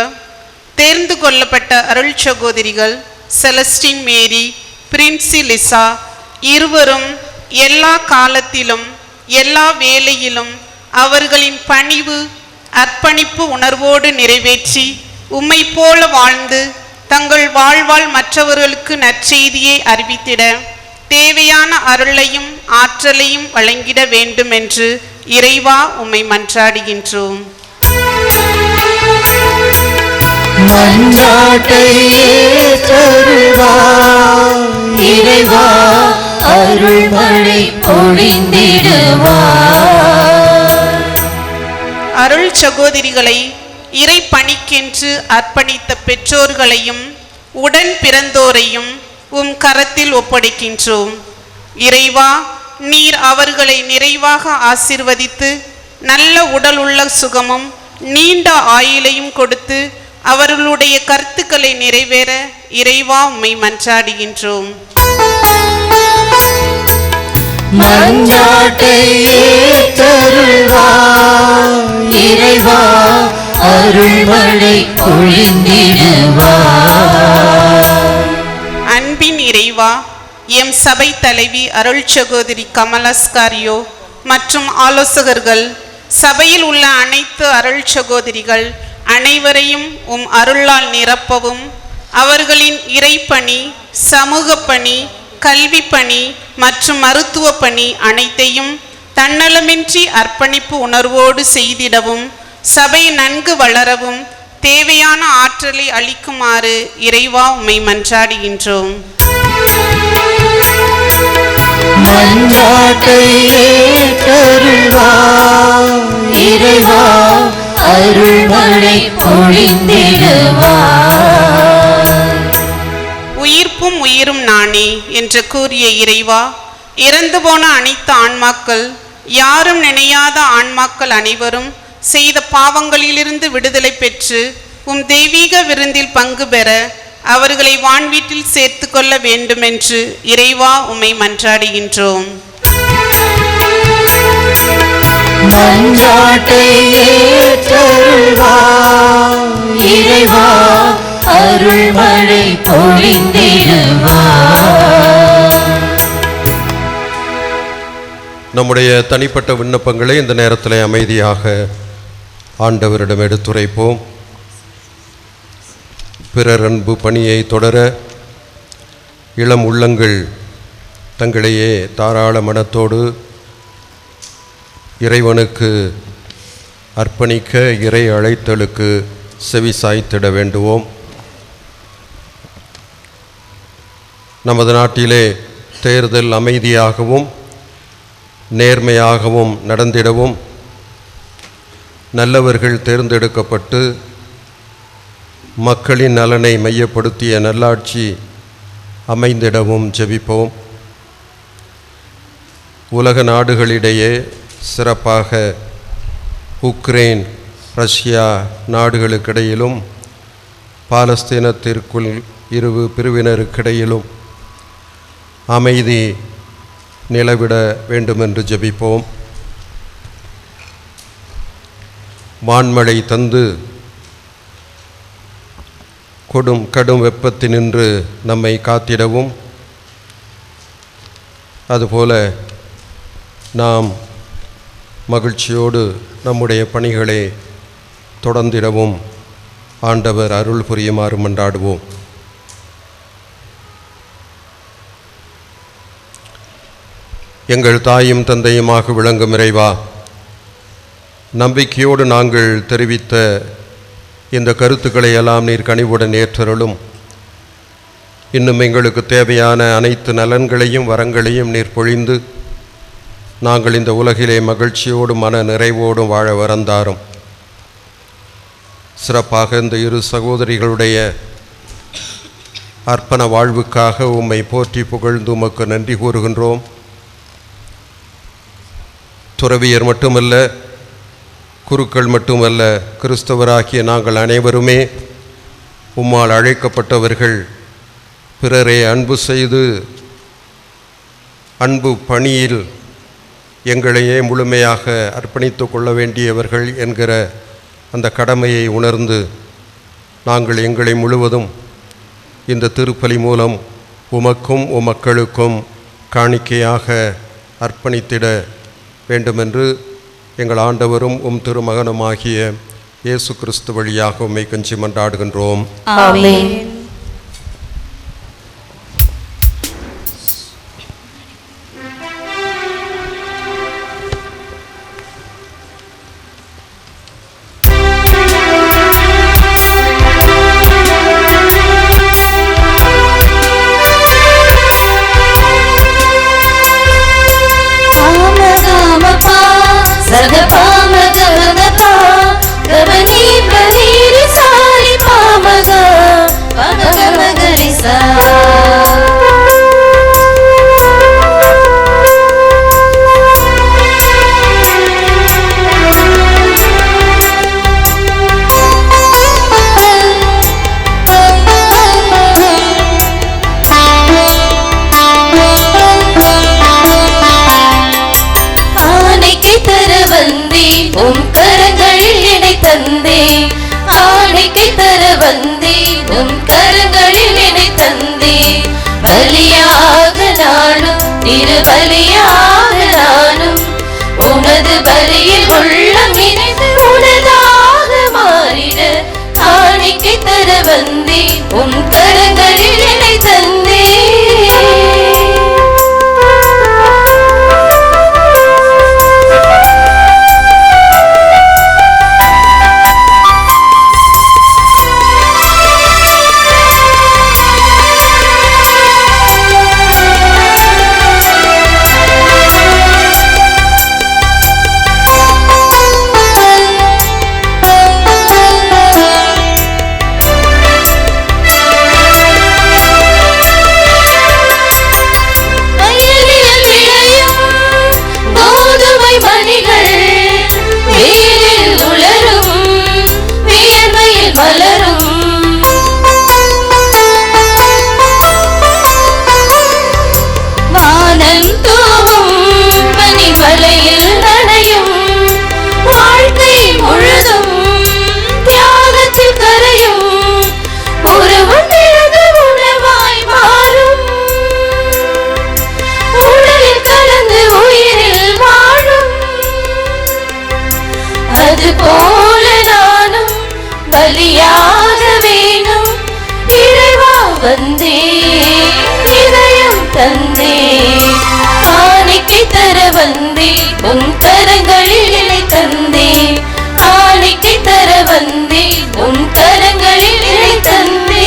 தேர்ந்து கொள்ளப்பட்ட அருள் சகோதரிகள் செலஸ்டின் மேரி, பிரின்சி லிசா இருவரும் எல்லா காலத்திலும் எல்லா வேளையிலும் அவர்களின் பணிவு அர்ப்பணிப்பு உணர்வோடு நிறைவேற்றி உம்மை போல வாழ்ந்து தங்கள் வாழ்வால் மற்றவர்களுக்கு நற்செய்தியை அறிவித்திட தேவையான அருளையும் ஆற்றலையும் வழங்கிட வேண்டும் என்று இறைவா உம்மை மன்றாடுகின்றோம். மன்றாட்டை ஏற்றருள்வார் இறைவா, அருள்மழை பொழிந்திடுவார். அருள் சகோதரிகளை இறை பணிக்கென்று அர்ப்பணித்த பெற்றோர்களையும் உடன் பிறந்தோரையும் உம் கரத்தில் ஒப்படைக்கின்றோம். இறைவா, நீர் அவர்களை நிறைவாக ஆசீர்வதித்து நல்ல உடல் உள்ள சுகமும் நீண்ட ஆயுளையும் கொடுத்து அவர்களுடைய கருத்துக்களை நிறைவேற இறைவா உம்மை மன்றாடுகின்றோம். மன்றாட்டை ஏற்றருள்வாய் இறைவா, அருள்மழை பொழிந்திடுவாய். அன்பின் இறைவா, எம் சபை தலைவி அருள் சகோதரி கமலஸ்காரியோ மற்றும் ஆலோசகர்கள், சபையில் உள்ள அனைத்து அருள் சகோதரிகள் அனைவரையும் உம் அருளால் நிரப்பவும், அவர்களின் இறைப்பணி, சமூக பணி, கல்வி பணி மற்றும் மருத்துவ பணி அனைத்தையும் தன்னலமின்றி அர்ப்பணிப்பு உணர்வோடு செய்திடவும், சபை நன்கு வளரவும் தேவையான ஆற்றலை அளிக்குமாறு இறைவா உம்மை மன்றாடுகின்றோம். மன்றாட்டை ஏற்றருள்வாய் இறைவா, அருள்மழை பொழிந்திடுவாய். உயிர்ப்பும் உயிரும் நானே என்று கூறிய இறைவா, இறந்து போன அனைத்து ஆன்மாக்கள், யாரும் நினையாத ஆன்மாக்கள் அனைவரும் செய்த பாவங்களிலிருந்து விடுதலை பெற்று உம் தெய்வீக விருந்தில் பங்கு பெற அவர்களை வான்வீட்டில் சேர்த்து கொள்ள வேண்டுமென்று இறைவா உம்மை மன்றாடுகின்றோம். மன்றாட்டை ஏற்றருள்வாய் இறைவா, அருள்மழை பொழிந்திடுவாய். நம்முடைய தனிப்பட்ட விண்ணப்பங்களை இந்த நேரத்தில் அமைதியாக ஆண்டவரிடம் எடுத்துரைப்போம். பிறர் அன்பு பணியை தொடர இளம் உள்ளங்கள் தங்களையே தாராள மனத்தோடு இறைவனுக்கு அர்ப்பணிக்க இறை அழைத்தலுக்கு செவி சாய்த்திட வேண்டுவோம். நமது நாட்டிலே தேர்தல் அமைதியாகவும் நேர்மையாகவும் நடந்திடவும், நல்லவர்கள் தேர்ந்தெடுக்கப்பட்டு மக்களின் நலனை மையப்படுத்திய நல்லாட்சி அமைந்திடவும் ஜெபிப்போம். உலக நாடுகளிடையே சிறப்பாக உக்ரைன், ரஷ்யா நாடுகளுக்கிடையிலும் பாலஸ்தீனத்திற்குள் இரு பிரிவினருக்கிடையிலும் அமைதி நிலவிட வேண்டுமென்று ஜெபிப்போம். வான்மழை தந்து கடும் வெப்பத்தினின்று நம்மை காத்திடவும், அதுபோல நாம் மகிழ்ச்சியோடு நம்முடைய பணிகளை தொடர்ந்திடவும் ஆண்டவர் அருள் புரியுமாறு மன்றாடுவோம். எங்கள் தாயும் தந்தையுமாக விளங்கும் இறைவா, நம்பிக்கையோடு நாங்கள் தெரிவித்த இந்த கருத்துக்களை எல்லாம் நீர் கனிவுடன் ஏற்றருளும். இன்னும் எங்களுக்கு தேவையான அனைத்து நலன்களையும் வரங்களையும் நீர் பொழிந்து நாங்கள் இந்த உலகிலே மகிழ்ச்சியோடும் மன நிறைவோடும் வாழ வரந்தாரும். சிறப்பாக இந்த இரு சகோதரிகளுடைய அர்ப்பண வாழ்வுக்காக உம்மை போற்றி புகழ்ந்து உமக்கு நன்றி கூறுகின்றோம். துறவியர் மட்டுமல்ல, குருக்கள் மட்டுமல்ல, கிறிஸ்தவராகிய நாங்கள் அனைவருமே உம்மால் அழைக்கப்பட்டவர்கள். பிறரை அன்பு செய்து அன்பு பணியில் எங்களையே முழுமையாக அர்ப்பணித்து கொள்ள வேண்டியவர்கள் என்கிற அந்த கடமையை உணர்ந்து நாங்கள் எங்களை முழுவதும் இந்த திருப்பலி மூலம் உமக்கும் உமக்களுக்கும் காணிக்கையாக அர்ப்பணித்திட வேண்டுமென்று எங்கள் ஆண்டவரும் உம் திருமகனுமாகிய இயேசு கிறிஸ்து வழியாக உம்மை கெஞ்சி மன்றாடுகின்றோம். ஆமென். Sa ga pa ma ga ma pa வந்தே உன் கரங்களில் என்னை தந்தே பலியாக நானும் திருபலியாக நானும் உனது பலியில் உள்ளம் இணைந்து உனதாக மாறிட காணிக்கை தர வந்தே உன் கரங்களில் என்னை தந்தே அதுபோல நானும் பலியாக வேணும் இறைவா வந்தே இதயம் தந்தே காணிக்கை தர வந்தே உன் கரங்களில் என்னை தந்தே காணிக்கை தர வந்தே உன் கரங்களில் என்னை தந்தே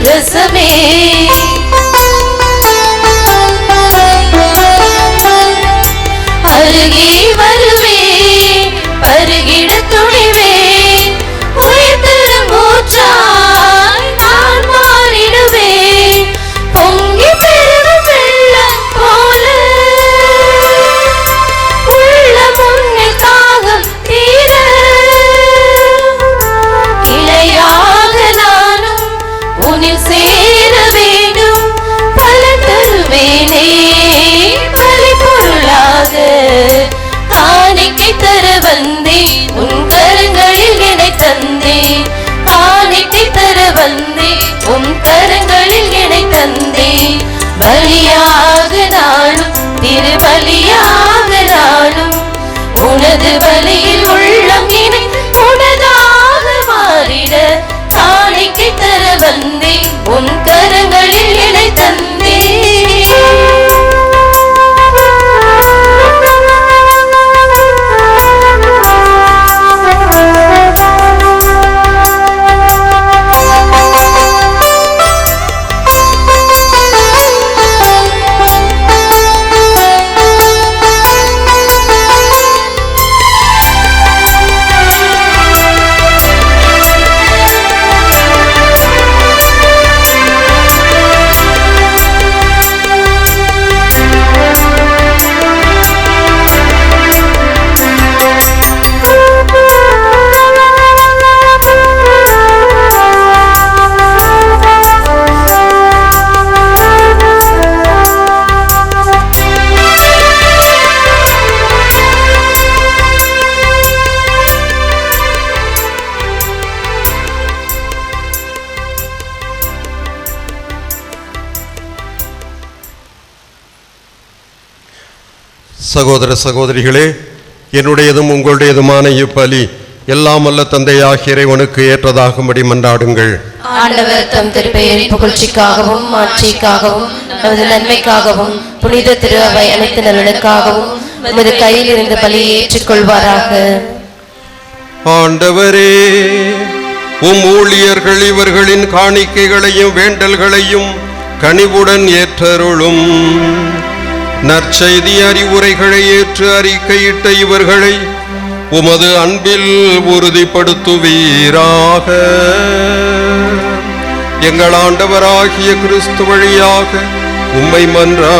ரசமே அருகே வருவே பருகிட துணிவே உயிர்த்தரும் ஊற்றாய் நான் மாறிடுவே பொங்கி பெருகும் வெள்ளம் போல உள்ள முன்னில் தாகம் தீர இளையாக நானும் உன்னில் சேர வேண்டும் பல தருவேனே பலி பொருளாக காணிக்கை தர வந்தே உன் கரங்களில் என்னை தந்தே காணிக்கை தர வந்தே உன் கரங்களில் என்னை தந்தே பலியாக நானும் திருபலியாக நானும் உனது பலியில் உள்ளம் இணைந்து உனதாக மாறிட காணிக்கை தர வந்தே உன் கரங்களில் என்னை தந்தே சகோதர சகோதரிகளே, என்னுடையதும் உங்களுடையதுமான இப்பலி எல்லாம் வல்ல தந்தையாகிய இறைவனுக்கு ஏற்றதாகும்படி மன்றாடுங்கள். ஆண்டவர் தம் திருப்பெயரின் புகழ்ச்சிக்காகவும் மாட்சிக்காகவும் நமது நன்மைக்காகவும் புனித திரு அவை அனைத்து நலனுக்காகவும் நமது கையில் இருந்து பலியை ஏற்றுக்கொள்வாராக. ஆண்டவரே, உம் ஊழியர்கள் இவர்களின் காணிக்கைகளையும் வேண்டல்களையும் கனிவுடன் ஏற்றருளும். நற்செய்தி அறிவுரைகளை ஏற்று அறிக்கையிட்ட இவர்களை உமது அன்பில் உறுதிப்படுத்துவீராக. எங்கள் ஆண்டவராகிய கிறிஸ்து வழியாக உம்மை மன்றாடுகின்றோம்.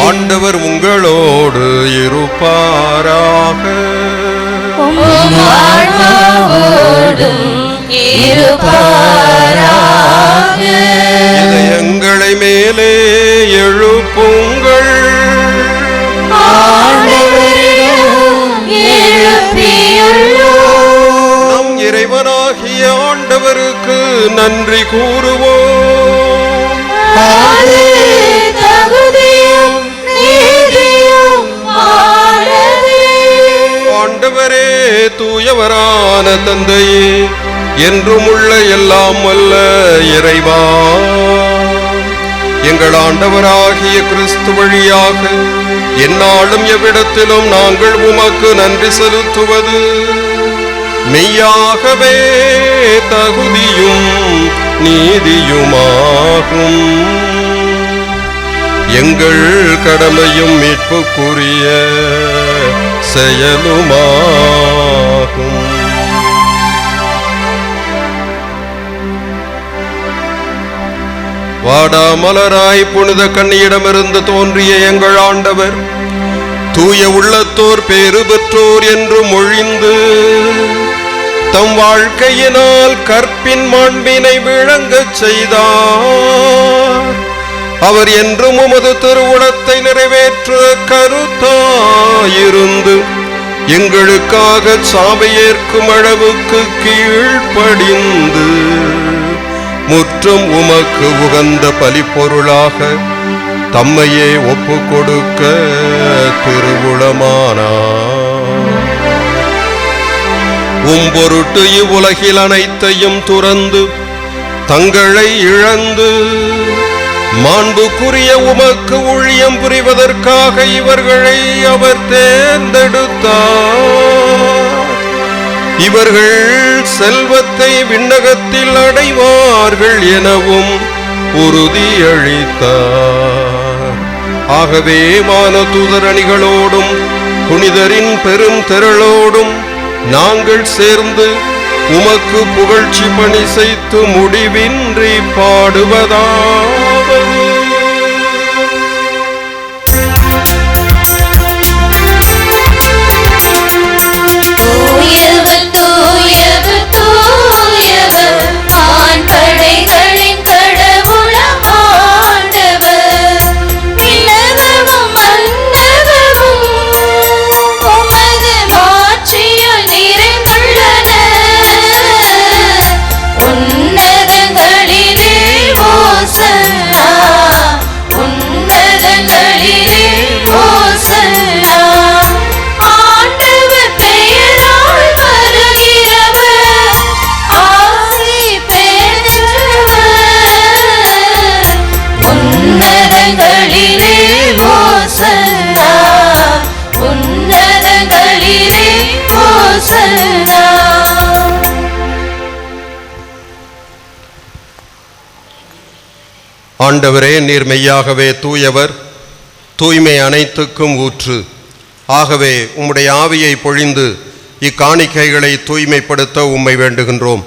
ஆண்டவர் உங்களோடு இருப்பாராக. இதயங்களை மேலே எழுப்புங்கள். நம் இறைவனாகிய ஆண்டவருக்கு நன்றி கூறுவோம். ஆண்டவரே, தூயவரான தந்தையே, என்றும் உள்ள எல்லாம் வல்ல இறைவா, எங்கள் ஆண்டவராகிய கிறிஸ்து வழியாக எந்நாளும் எவ்விடத்திலும் நாங்கள் உமக்கு நன்றி செலுத்துவது மெய்யாகவே தகுதியும் நீதியுமாகும். எங்கள் கடமையும் மீட்புக்குரிய செயலுமாகும். வாடாமலராய் புனித கன்னியிடமிருந்து தோன்றிய எங்கள் ஆண்டவர் தூய உள்ளத்தோர் பேறு பெற்றோர் என்று மொழிந்து தம் வாழ்க்கையினால் கற்பின் மாண்பினை விளங்கச் செய்தார். அவர் என்றும் உமது திருவுளத்தை நிறைவேற்ற கருத்தாயிருந்து எங்களுக்காக சாவை ஏற்கும் அளவுக்கு கீழ்ப்படிந்து முற்றும் உமக்கு உகந்த பலிப்பொருளாக தம்மையே ஒப்பு கொடுக்க திருவுளமானார். உம்பொருட்டு இவ்வுலகில் அனைத்தையும் துறந்து தங்களை இழந்து மாண்புக்குரிய உமக்கு ஊழியம் புரிவதற்காக இவர்களை அவர் தேர்ந்தெடுத்தார். இவர்கள் செல்வத்தை விண்ணகத்தில் அடைவார்கள் எனவும் உறுதியளித்தார். ஆகவே வானதூதர் அணிகளோடும் புனிதரின் பெரும் திரளோடும் நாங்கள் சேர்ந்து உமக்கு புகழ்ச்சி பணி செய்து முடிவின்றி பாடுவதாவது. ஆண்டவரே, நீர் மெய்யாகவே தூயவர், தூய்மை அனைத்துக்கும் ஊற்று. ஆகவே உம்முடைய ஆவியை பொழிந்து இக்காணிக்கைகளை தூய்மைப்படுத்த உம்மை வேண்டுகின்றோம்.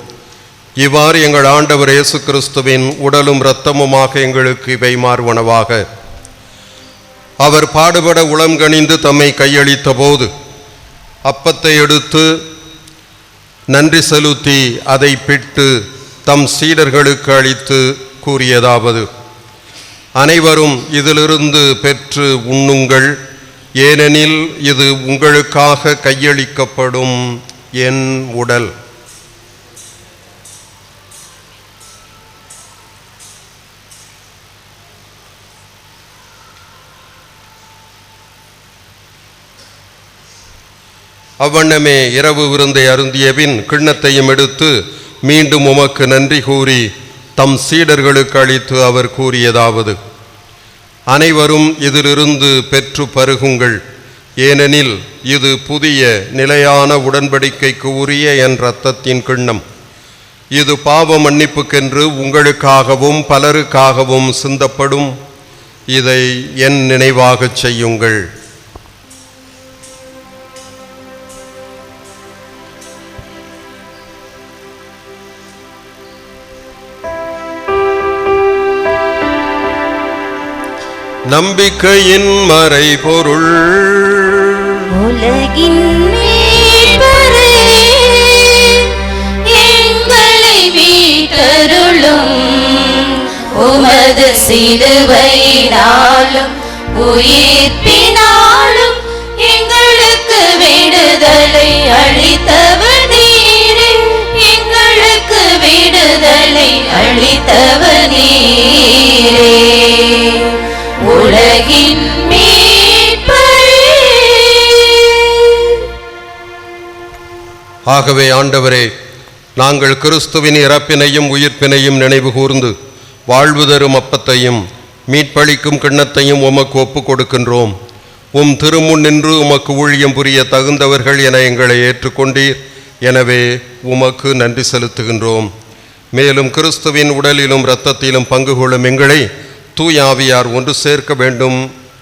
இவ்வாறு எங்கள் ஆண்டவர் இயேசு கிறிஸ்துவின் உடலும் இரத்தமுமாக எங்களுக்கு இவை மாறுவனவாக. அவர் பாடுபட உளம் கனிந்து தம்மை கையளித்த போது அப்பத்தை எடுத்து நன்றி செலுத்தி அதை பிட்டு தம் சீடர்களுக்கு அளித்து கூறியதாவது: அனைவரும் இதிலிருந்து பெற்று உண்ணுங்கள், ஏனெனில் இது உங்களுக்காக கையளிக்கப்படும் என் உடல். அவ்வண்ணமே இரவு விருந்தை அருந்தியபின் கிண்ணத்தையும் எடுத்து மீண்டும் உமக்கு நன்றி கூறி தம் சீடர்களுக்கு அளித்து அவர் கூறியதாவது: அனைவரும் இதிலிருந்து பெற்று பருகுங்கள், ஏனெனில் இது புதிய நிலையான உடன்படிக்கைக்கு உரிய என் இரத்தத்தின் கிண்ணம். இது பாவ மன்னிப்புக்கென்று உங்களுக்காகவும் பலருக்காகவும் சிந்தப்படும். இதை என் நினைவாகச் செய்யுங்கள். நம்பிக்கையின் மறைபொருள். உலகின் மீட்பரே, எங்களை மீட்டருளும். உமது சிலுவையினாலும் உயிர்ப்பினாலும் எங்களுக்கு விடுதலை அளித்தவர் நீரே. எங்களுக்கு விடுதலை அளித்தவர் நீரே. உலகின் மீட்பரே. ஆகவே ஆண்டவரே, நாங்கள் கிறிஸ்துவின் இறப்பினையும் உயிர்ப்பினையும் நினைவு கூர்ந்து வாழ்வு தரும் அப்பத்தையும் மீட்பளிக்கும் கிண்ணத்தையும் உமக்கு ஒப்புக் கொடுக்கின்றோம். உம் திருமுன் நின்று உமக்கு ஊழியம் புரிய தகுந்தவர்கள் என எங்களை ஏற்றுக்கொண்டீர். எனவே உமக்கு நன்றி செலுத்துகின்றோம். மேலும் கிறிஸ்துவின் உடலிலும் இரத்தத்திலும் பங்கு கொள்ளும் எங்களை தூய ஆவியார் ஒன்று சேர்க்க வேண்டும்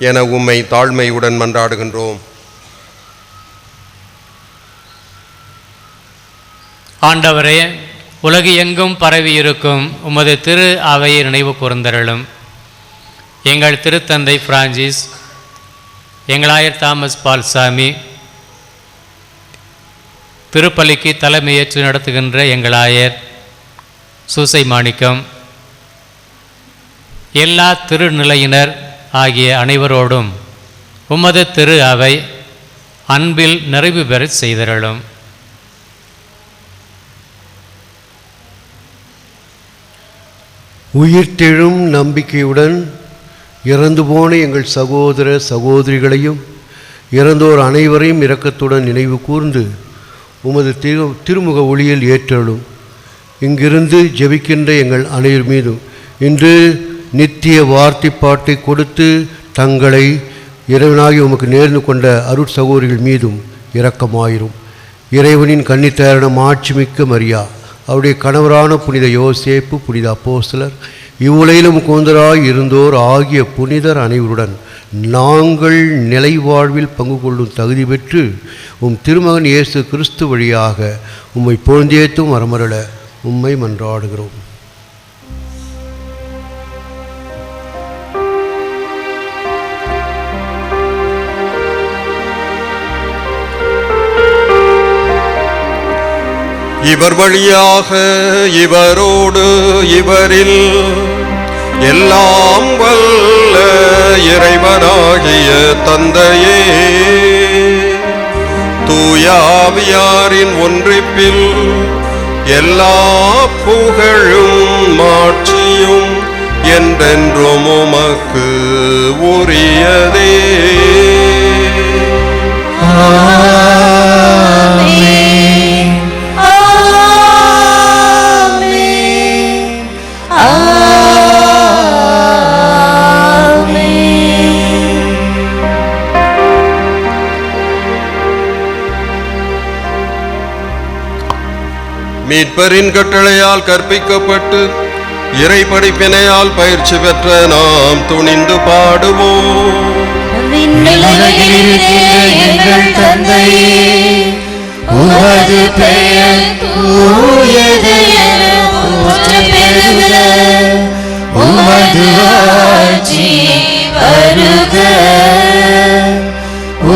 என உம்மை தாழ்மையுடன் மன்றாடுகின்றோம். ஆண்டவரே, உலகு எங்கும் பரவியிருக்கும் உமது திரு அவையை நினைவு கூர்ந்தருளும். எங்கள் திருத்தந்தை பிரான்சிஸ், எங்களாயர் தாமஸ் பால்சாமி, திருப்பலிக்கு தலைமையேற்று நடத்துகின்ற எங்களாயர் சூசை மாணிக்கம், எல்லா திருநிலையினர் ஆகிய அனைவரோடும் உமது திரு அவை அன்பில் நிறைவு பெற செய்தருளும். உயிர்த்தெழும் நம்பிக்கையுடன் இறந்து போன எங்கள் சகோதர சகோதரிகளையும் இறந்தோர் அனைவரையும் இரக்கத்துடன் நினைவு கூர்ந்து உமது திருமுக ஒளியில் ஏற்றலும். இங்கிருந்து ஜெபிக்கின்ற எங்கள் அனைவர் மீதும் இன்று நித்திய வார்த்தைப்பாட்டை கொடுத்து தங்களை இறைவனாகி உமக்கு நேர்ந்து கொண்ட அருட் சகோதரிகள் மீதும் இரக்கமாயிரும். இறைவனின் கன்னித்தாரான மாட்சிமிக்க மரியா, அவருடைய கணவரான புனித யோசேப்பு, புனித அப்போஸ்தலர், இவ்வுலகிலும் கூந்தராய் இருந்தோர் ஆகிய புனிதர் அனைவருடன் நாங்கள் நிலை வாழ்வில் பங்கு கொள்ளும் தகுதி பெற்று உம் திருமகன் இயேசு கிறிஸ்து வழியாக உம்மை பொழுந்தேத்தும் வரமருள உம்மை மன்றாடுகிறோம். இவர் வழியாக இவரோடு இவரில் எல்லாம் வல்ல இறைவனாகிய தந்தையே, தூய ஆவியாரின் ஒன்றிப்பில் எல்லா புகழும் மாட்சியும் என்றென்றும் உமக்கு உரியதே. மீட்பரின் கட்டளையால் கற்பிக்கப்பட்டு இறை படிப்பினையால் பயிற்சி பெற்ற நாம் துணிந்து பாடுவோம். எங்கள் தந்தையே, உமது பெயர் தூயது என போற்றப் பெறுக. உமது ஆட்சி வருக.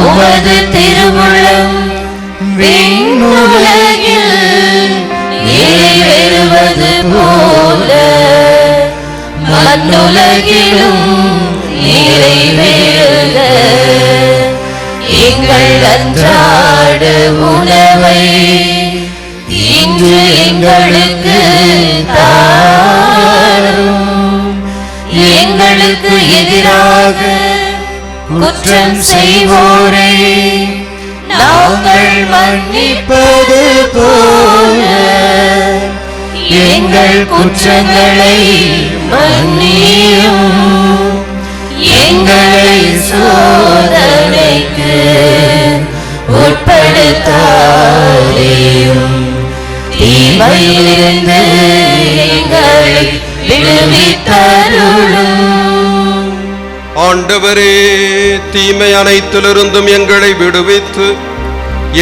உமது திருவுளம் விண்ணுலகில் நிறைவேறுவது போல மண்ணுலகிலும் நிறைவேறுக. எங்கள் அன்றாட உணவை இன்று எங்களுக்கு தாரும். எங்களுக்கு எதிராக குற்றம் செய்வோரை நாங்கள் மன்னிப்பது போல எங்கள் குற்றங்களை மன்னியும். எங்களை சோதனைக்கு உட்படுத்தாதேயும். தீமையிலிருந்து எங்களை விடுவித்தருளும். ஆண்டவரே, தீமை அனைத்திலிருந்தும் எங்களை விடுவித்து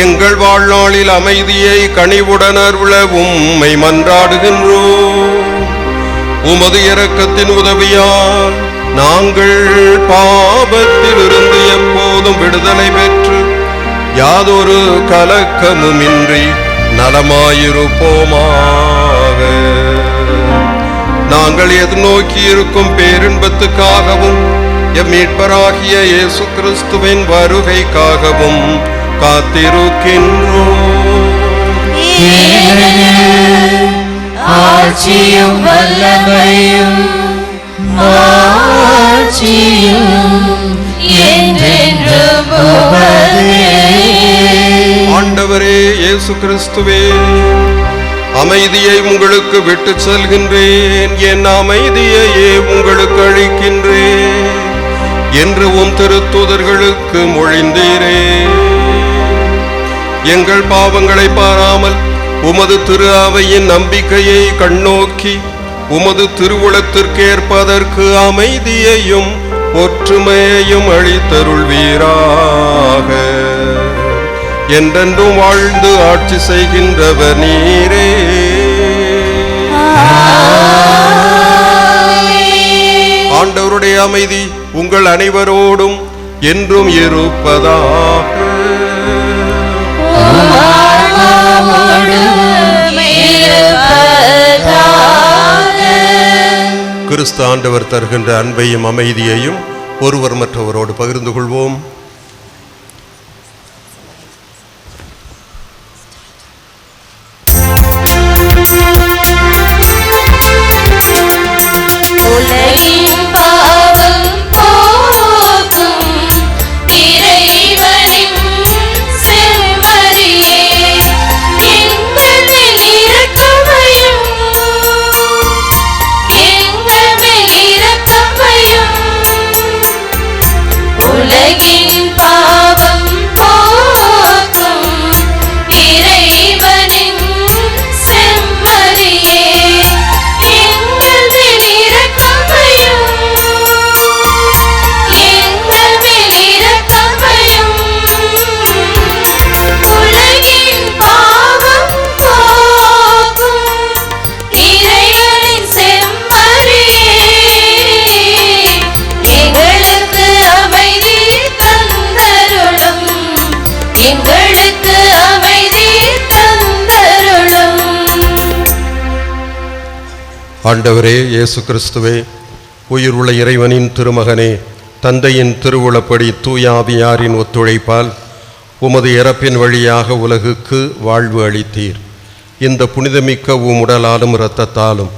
எங்கள் வாழ்நாளில் அமைதியை கனிவுடன் அருள உம்மை மன்றாடுகின்றோம். உமது இரக்கத்தின் உதவியால் நாங்கள் பாவத்திலிருந்து எப்போதும் விடுதலை பெற்று யாதொரு கலக்கமுமின்றி நலமாயிருப்போமாக. நாங்கள் எதிர்நோக்கி இருக்கும் பேரின்பத்துக்காகவும் எம் மீட்பராகிய இயேசு கிறிஸ்துவின் வருகைக்காகவும் காத்திருக்கின்றோம். ஆட்சியும் வல்லமையும் என்றென்றும் உமதே. ஆண்டவரே இயேசு கிறிஸ்துவே, அமைதியை உங்களுக்கு விட்டு செல்கின்றேன், என் அமைதியையே உங்களுக்கு அளிக்கின்றேன் என்று உம் திருத்தூதர்களுக்கு மொழிந்தீரே. எங்கள் பாவங்களை பாராமல் உமது திரு அவையின் நம்பிக்கையை கண்ணோக்கி உமது திருவுளத்திற்கேற்பதற்கு அமைதியையும் ஒற்றுமையையும் அளித்தருள்வீராக. என்றென்றும் வாழ்ந்து ஆட்சி செய்கின்றவர் நீரே. ஆண்டவருடைய அமைதி உங்கள் அனைவரோடும் என்றும் இருப்பதாக. கிறிஸ்து ஆண்டவர் தருகின்ற அன்பையும் அமைதியையும் ஒருவர் மற்றவரோடு பகிர்ந்து கொள்வோம். உலகின் பாவம் போக்கும் இறைவனின் செம்மறியே, எங்கள் மேல் இரக்கமையும், எங்கள் மேல் இரக்கமையும். உலகின் பாவம் போக்கும் இறைவனின் செம்மறியே, எங்கள் மேல் இரக்கமையும், எங்கள் மேல் இரக்கமையும். உலகின் பாவம் போக்கும் இறைவனின் செம்மறியே, எங்களுக்கு அமைதி தந்தருளும், எங்களுக்கு அமைதி தந்தருளும். ஆண்டவரே இயேசு கிறிஸ்துவே, உயிர் உள்ள இறைவனின் திருமகனே, தந்தையின் திருவுளப்படி தூயாவியாரின் ஒத்துழைப்பால் உமது இறப்பின் வழியாக உலகுக்கு வாழ்வு அளித்தீர். இந்த புனிதமிக்க உம் உடலாலும் இரத்தத்தாலும்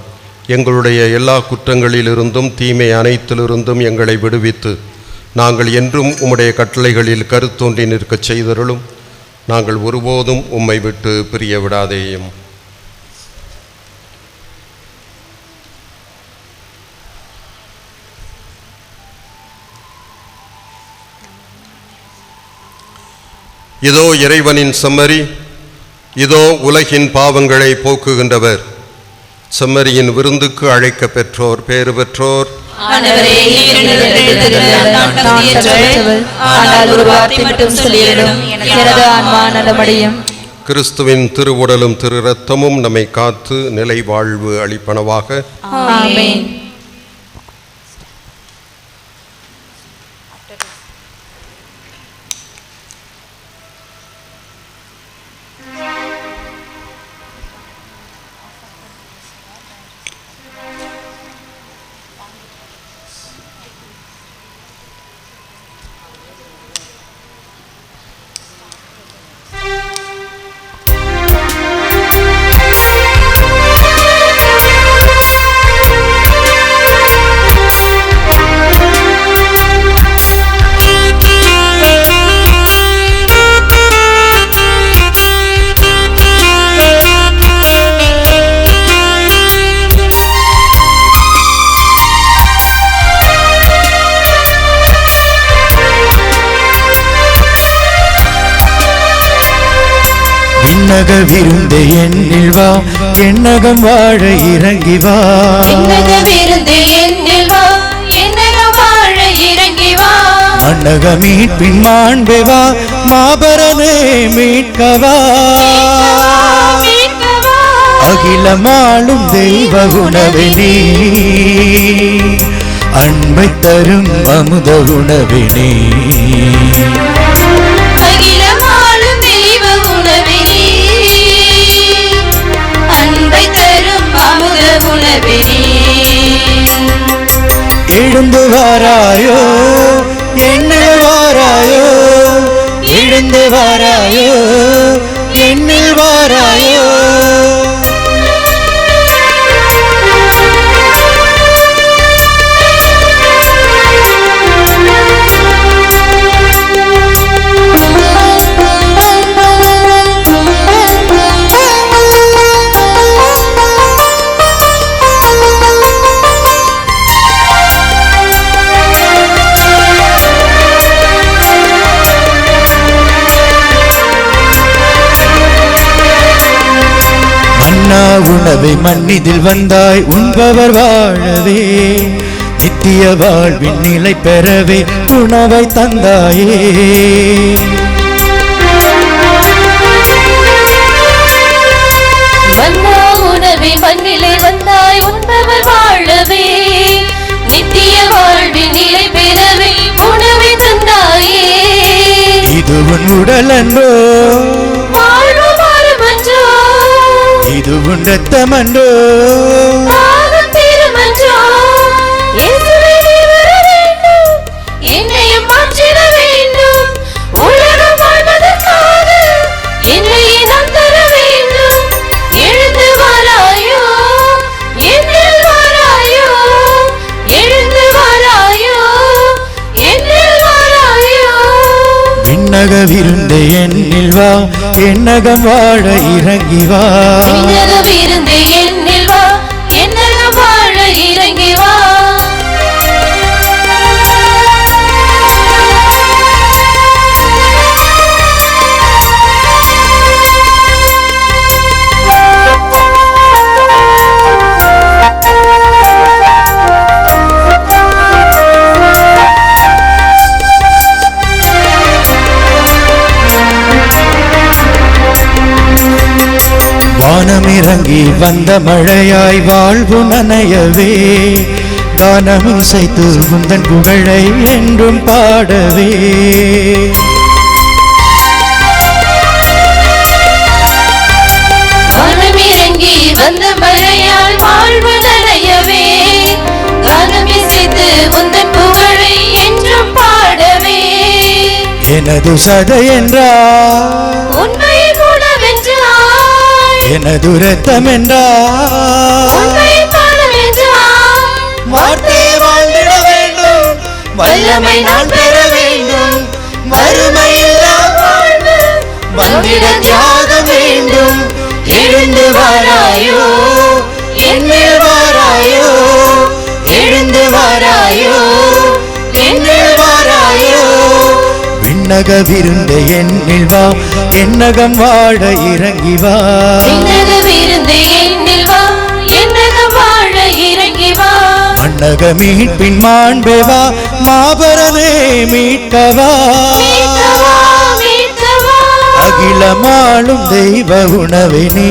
எங்களுடைய எல்லா குற்றங்களிலிருந்தும் தீமை அனைத்திலிருந்தும் எங்களை விடுவித்து நாங்கள் என்றும் உம்முடைய கட்டளைகளில் கருத்தோன்றி நிற்கச் செய்தருளும். நாங்கள் ஒருபோதும் உம்மை விட்டு பிரிய விடாதேயும். இதோ இறைவனின் செம்மறி, இதோ உலகின் பாவங்களை போக்குகின்றவர். செம்மறியின் விருந்துக்கு அழைக்க பெற்றோர் பேறு பெற்றோர். ஆண்டவரே, நான் தகுதியற்றவள், ஆனால் ஒரு வார்த்தை மட்டும் சொல்லிவிடும், எனது ஆன்மா நலமடையும். கிறிஸ்துவின் திருவுடலும் திரு இரத்தமும் நம்மை காத்து நிலை வாழ்வு அளிப்பனவாக. ஆமென். விண்ணக விருந்தே என்னில் வா, எண்ணகம் வாழ இறங்கி வா. விண்ணக விருந்தே என்னில் வா, எண்ணகம் வாழ இறங்கி மன்னக மீட்பின் மாண்பேவா மாபரனே மீட்கவா அகிலமாளும் தெய்வ உணவே நீ அன்பை தரும் அமுத உணவே நீ அகிலமாளும் தெய்வ உணவே நீ அன்பை தரும் அமுத உணவே நீ எழுந்து வாராயோ என்னில் வாராயோ எழுந்து வாராயோ என்னில் வாராயோ உணவை மண்ணிதில் வந்தாய் உண்பவர் வாழவே நித்திய வாழ்வின் நிலை பெறவே உணவை தந்தாயே மன்னா உணவை மண்ணிலே வந்தாய் உண்பவர் வாழவே நித்திய வாழ்வின் நிலை பெறவே உணவை தந்தாயே இது உன் உடல் அன்றோ இது உன் ரத்தமன்றோ என்னையும் மாற்றிட வேண்டும் உலகம் வாழ்வதற்காக என்னையே நான் தர வேண்டும் எழுந்து வாராயோ என்னில் வாராயோ எழுந்து வாராயோ என்னில் வாராயோ விண்ணக விருந்த எண்ணில் வா என்னகம் வாழ இறங்கி வா விருந்தே என்னில் வா என்னகம் வாழ இறங்கி வா வானமிறங்கி வந்த மழையாய் வாழ்வு நனையவே கானம் இசைத்து முந்தன் புகழை என்றும் பாடவே வானமிறங்கி வந்த மழையாய் வாழ்வு நனையவே கானம் இசைத்து முந்தன் புகழை என்றும் பாடவே எனது சதை என்றார் உண்மையை எனது ரத்தம் என்றார் வார்த்தை வாழ்ந்திட வேண்டும் வல்லமை நான் பெற வேண்டும் மறுமையில்லா வாழ்வு வந்திட தியாகம் வேண்டும் எழுந்து வாராயோ என்னில் வாராயோ எழுந்து வாராயோ என்னில் வாராயோ விண்ணக விருந்த எண்ணில் வா என்னகம் வாழ இறங்கி வா மன்னக மீட்பின் மாண்பேவா மாபரனே மீட்கவா அகிலமாளும் தெய்வ உணவே நீ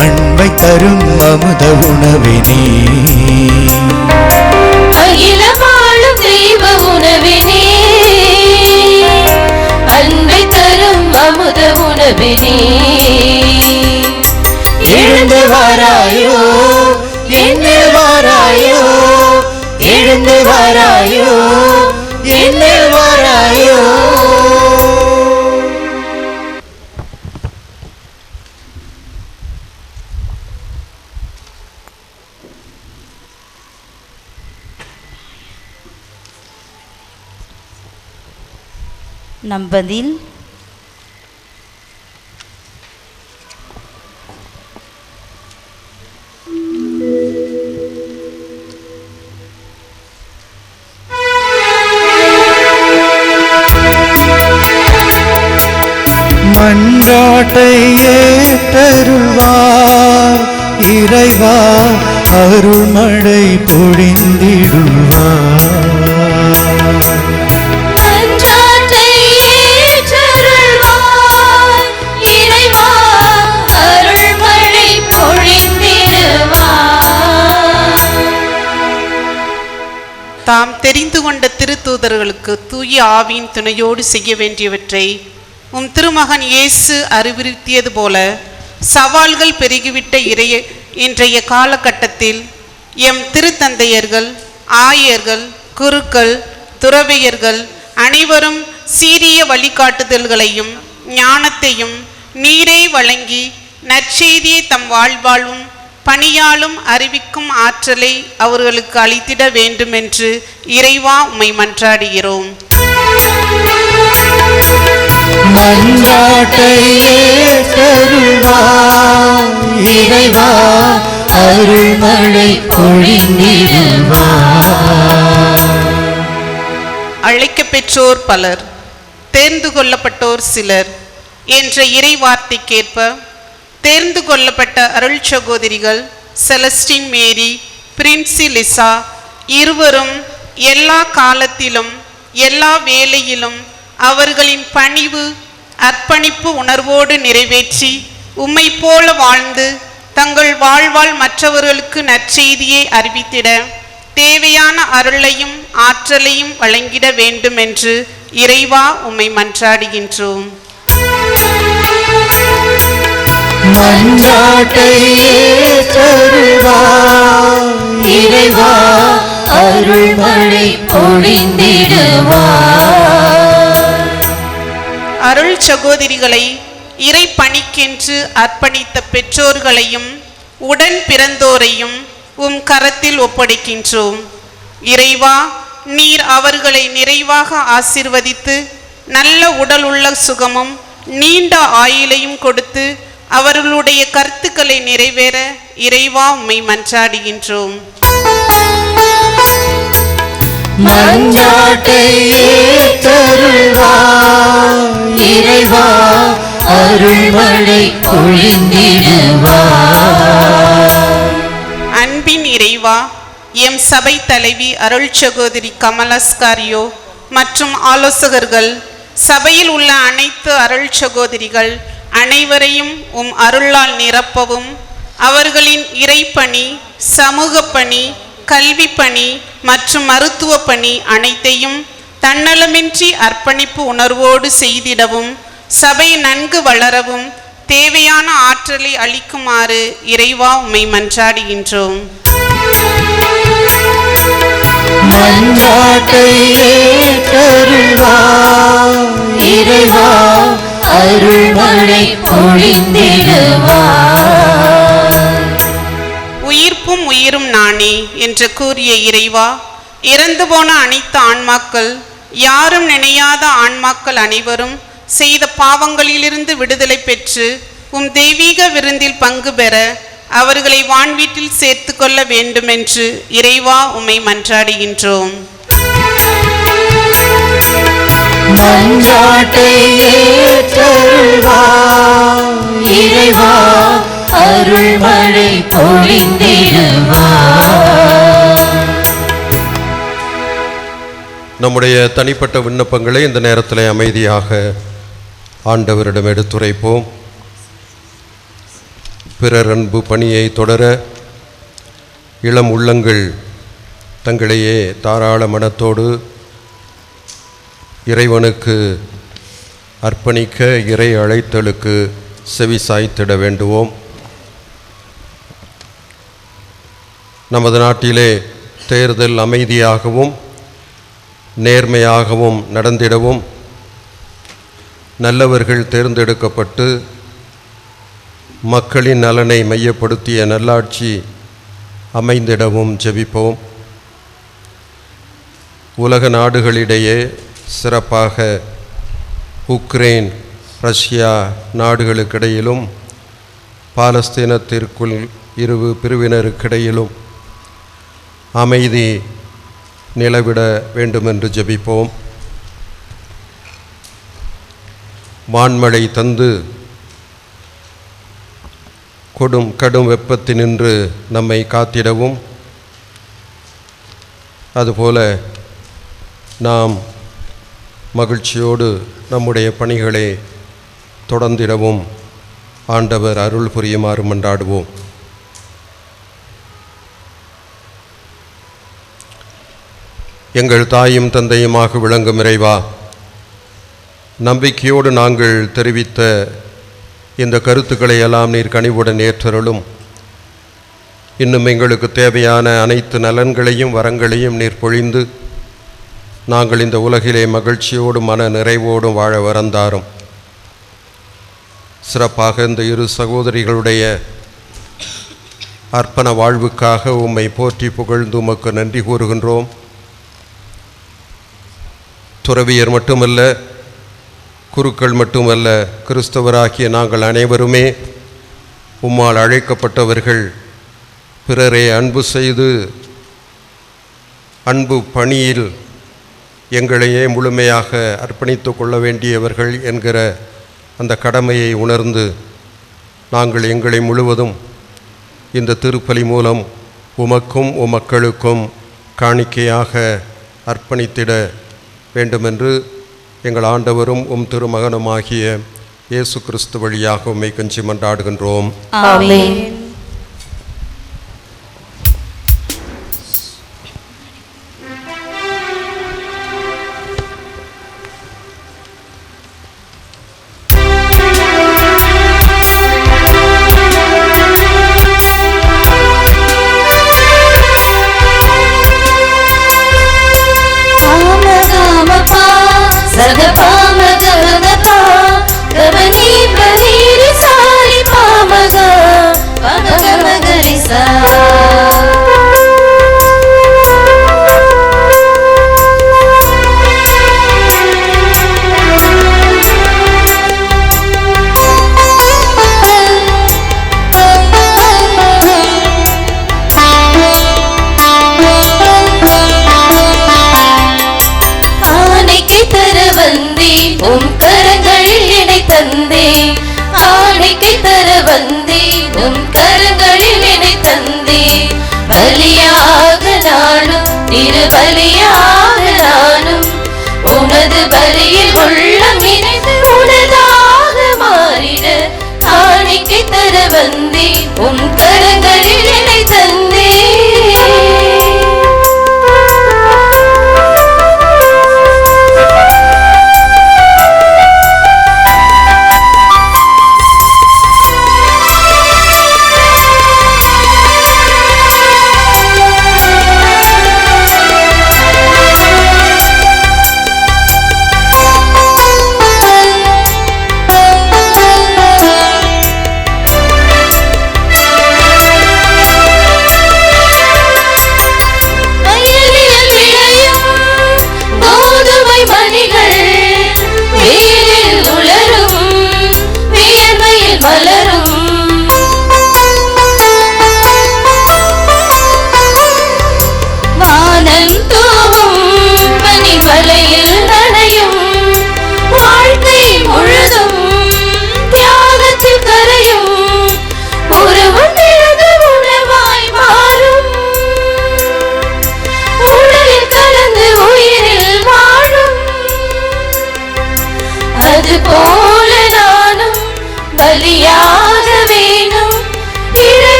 அன்பை தரும் அமுத உணவே நீ அகிலமாளும் தெய்வ உணவே நீ அன்பை தரும் அமுத உணவே நீ எழுந்து வாராயோ என்னில் வாராயோ எழுந்து வாராயோ என்னில் வாராயோ நம்பதில் மன்றாட்டை ஏற்றருள்வார் இறைவா அருள்மழை பொழிந்திடுவார் தாம் தெரிந்து கொண்ட திருத்தூதர்களுக்கு தூய ஆவியின் துணையோடு செய்ய வேண்டியவற்றை உம் திருமகன் இயேசு அறிவுறுத்தியது போல சவால்கள் பெருகிவிட்ட இன்றைய காலகட்டத்தில் எம் திருத்தந்தையர்கள், ஆயர்கள், குருக்கள், துறவியர்கள் அனைவரும் சீரிய வழிகாட்டுதல்களையும் ஞானத்தையும் நீரே வழங்கி நற்செய்தியை தம் வாழ்வாலும் பணியாலும் அறிவிக்கும் ஆற்றலை அவர்களுக்கு அளித்திட வேண்டும் என்று இறைவா உம்மை மன்றாடுகிறோம். அழைக்க பெற்றோர் பலர், தேர்ந்து கொள்ளப்பட்டோர் சிலர் என்ற இறை வார்த்தைக்கேற்ப தேர்ந்து கொள்ளப்பட்ட அருள் சகோதரிகள் செலஸ்டின் மேரி, பிரின்சி லிசா இருவரும் எல்லா காலத்திலும் எல்லா வேளையிலும் அவர்களின் பணிவு அர்ப்பணிப்பு உணர்வோடு நிறைவேற்றி உம்மை போல வாழ்ந்து தங்கள் வாழ்வால் மற்றவர்களுக்கு நற்செய்தியை அறிவித்திட தேவையான அருளையும் ஆற்றலையும் வழங்கிட வேண்டும் என்று இறைவா உம்மை மன்றாடுகின்றோம். அருள் சகோதரிகளை இறை பணிக்கென்று அர்ப்பணித்த பெற்றோர்களையும் உடன் பிறந்தோரையும் உம் கரத்தில் ஒப்படைக்கின்றோம். இறைவா, நீர் அவர்களை நிறைவாக ஆசீர்வதித்து நல்ல உடல் உள்ள சுகமும் நீண்ட ஆயுளையும் கொடுத்து அவர்களுடைய கருத்துக்களை நிறைவேற இறைவா உம்மை மன்றாடுகின்றோம். அன்பின் இறைவா, எம் சபை தலைவி அருள் சகோதரி கமலஸ்காரியோ மற்றும் ஆலோசகர்கள், சபையில் உள்ள அனைத்து அருள் சகோதரிகள் அனைவரையும் உம் அருளால் நிரப்பவும், அவர்களின் இறைப்பணி, சமூக பணி, கல்வி பணி மற்றும் மருத்துவ பணி அனைத்தையும் தன்னலமின்றி அர்ப்பணிப்பு உணர்வோடு செய்திடவும், சபை நன்கு வளரவும் தேவையான ஆற்றலை அளிக்குமாறு இறைவா உம்மை மன்றாடுகின்றோம். உயிர்ப்பும் உயிரும் நானே என்று கூறிய இறைவா, இறந்து போன அனைத்து ஆன்மாக்கள், யாரும் நினையாத ஆன்மாக்கள் அனைவரும் செய்த பாவங்களிலிருந்து விடுதலை பெற்று உம் தெய்வீக விருந்தில் பங்கு பெற அவர்களை வான்வீட்டில் சேர்த்து கொள்ள வேண்டுமென்று இறைவா உம்மை மன்றாடுகின்றோம். நம்முடைய தனிப்பட்ட விண்ணப்பங்களை இந்த நேரத்தில் அமைதியாக ஆண்டவரிடம் எடுத்துரைப்போம். பிறர் அன்பு பணியை தொடர இளம் உள்ளங்கள் தங்களையே தாராள மனத்தோடு இறைவனுக்கு அர்ப்பணிக்க இறை அழைத்தலுக்கு செவி சாய்த்திட வேண்டுவோம். நமது நாட்டிலே தேர்தல் அமைதியாகவும் நேர்மையாகவும் நடந்திடவும், நல்லவர்கள் தேர்ந்தெடுக்கப்பட்டு மக்களின் நலனை மையப்படுத்திய நல்லாட்சி அமைந்திடவும் ஜெபிப்போம். உலக நாடுகளிடையே சிறப்பாக உக்ரைன், ரஷ்யா நாடுகளுக்கிடையிலும் பாலஸ்தீனத்திற்குள் இரு பிரிவினருக்கிடையிலும் அமைதி நிலவிட வேண்டுமென்று ஜெபிப்போம். வான்மழை தந்து கடும் வெப்பத்தினின்று நம்மை காத்திடவும், அதுபோல நாம் மகிழ்ச்சியோடு நம்முடைய பணிகளை தொடர்ந்திடவும் ஆண்டவர் அருள் புரியுமாறு மன்றாடுவோம். எங்கள் தாயும் தந்தையுமாக விளங்கும் இறைவா, நம்பிக்கையோடு நாங்கள் தெரிவித்த இந்த கருத்துக்களை எல்லாம் நீர் கனிவுடன் ஏற்றருளும். இன்னும் எங்களுக்கு தேவையான அனைத்து நலன்களையும் வரங்களையும் நீர் பொழிந்து நாங்கள் இந்த உலகிலே மகிழ்ச்சியோடும் மன நிறைவோடும் வாழ வரந்தாரும். சிறப்பாக இந்த இரு சகோதரிகளுடைய அர்ப்பண வாழ்வுக்காக உம்மை போற்றி புகழ்ந்து உமக்கு நன்றி கூறுகின்றோம். துறவியர் மட்டுமல்ல, குருக்கள் மட்டுமல்ல, கிறிஸ்தவராகிய நாங்கள் அனைவருமே உம்மால் அழைக்கப்பட்டவர்கள். பிறரை அன்பு செய்து அன்பு பணியில் எங்களையே முழுமையாக அர்ப்பணித்து கொள்ள வேண்டியவர்கள் என்கிற அந்த கடமையை உணர்ந்து நாங்கள் எங்களை முழுவதும் இந்த திருப்பலி மூலம் உமக்கும் உமக்களுக்கும் காணிக்கையாக அர்ப்பணித்திட வேண்டுமென்று எங்கள் ஆண்டவரும் திருமகனுமாகிய இயேசு கிறிஸ்து வழியாக உம்மை கெஞ்சி மன்றாடுகின்றோம். ஆமென்.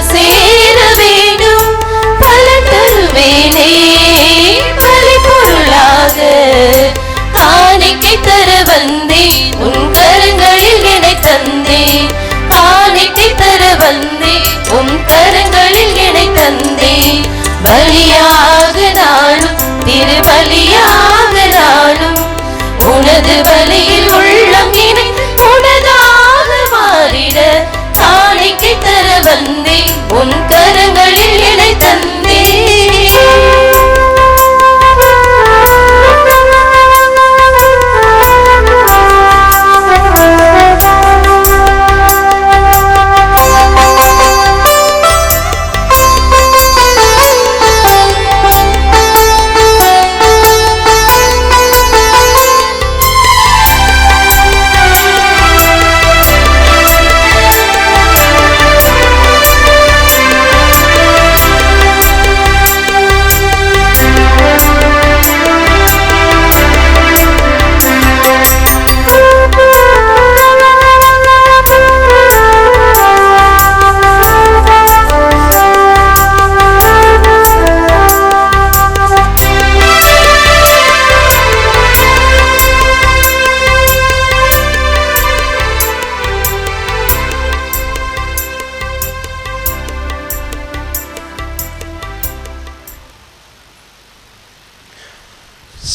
சேர வந்தேன் உம் கரங்களில் என்னை தந்தேன் பலியாக நானும் திருபலியாக நானும் உனது பலியில் உள்ளம் இணைந்து உனதாக மாறிட காணிக்கை தர வந்தேன் உன் கரங்களில் என்னை தந்தேன்.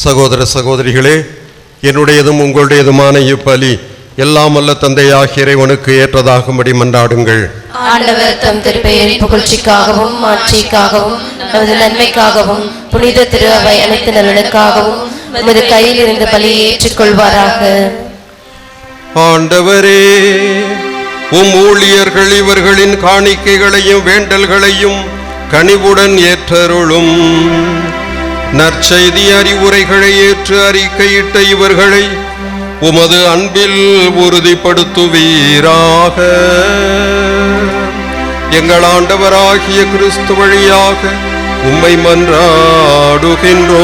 சகோதர சகோதரிகளே, என்னுடையதும் உங்களுடையதுமான இப்பலி எல்லாம் அல்ல தந்தையாகிய இறைவனுக்கு ஏற்றதாகும்படி மன்றாடுங்கள். ஆண்டவர் தம் திருப்பெயரின் புகழ்ச்சிக்காகவும் மாட்சிக்காகவும் நமது நன்மைக்காகவும் புனித திரு அவை அனைத்து நலனுக்காகவும் நமது கையில் இருந்து பலியை ஏற்றுக்கொள்வாராக. ஆண்டவரே, உம் ஊழியர்கள் இவர்களின் காணிக்கைகளையும் வேண்டல்களையும் கனிவுடன் ஏற்றருளும். நற்செய்தி அறிவுரைகளை ஏற்று அறிக்கையிட்ட இவர்களை உமது அன்பில் உறுதிப்படுத்துவீராக. எங்கள் ஆண்டவராகிய கிறிஸ்து வழியாக உம்மை மன்றாடுகின்றோம்.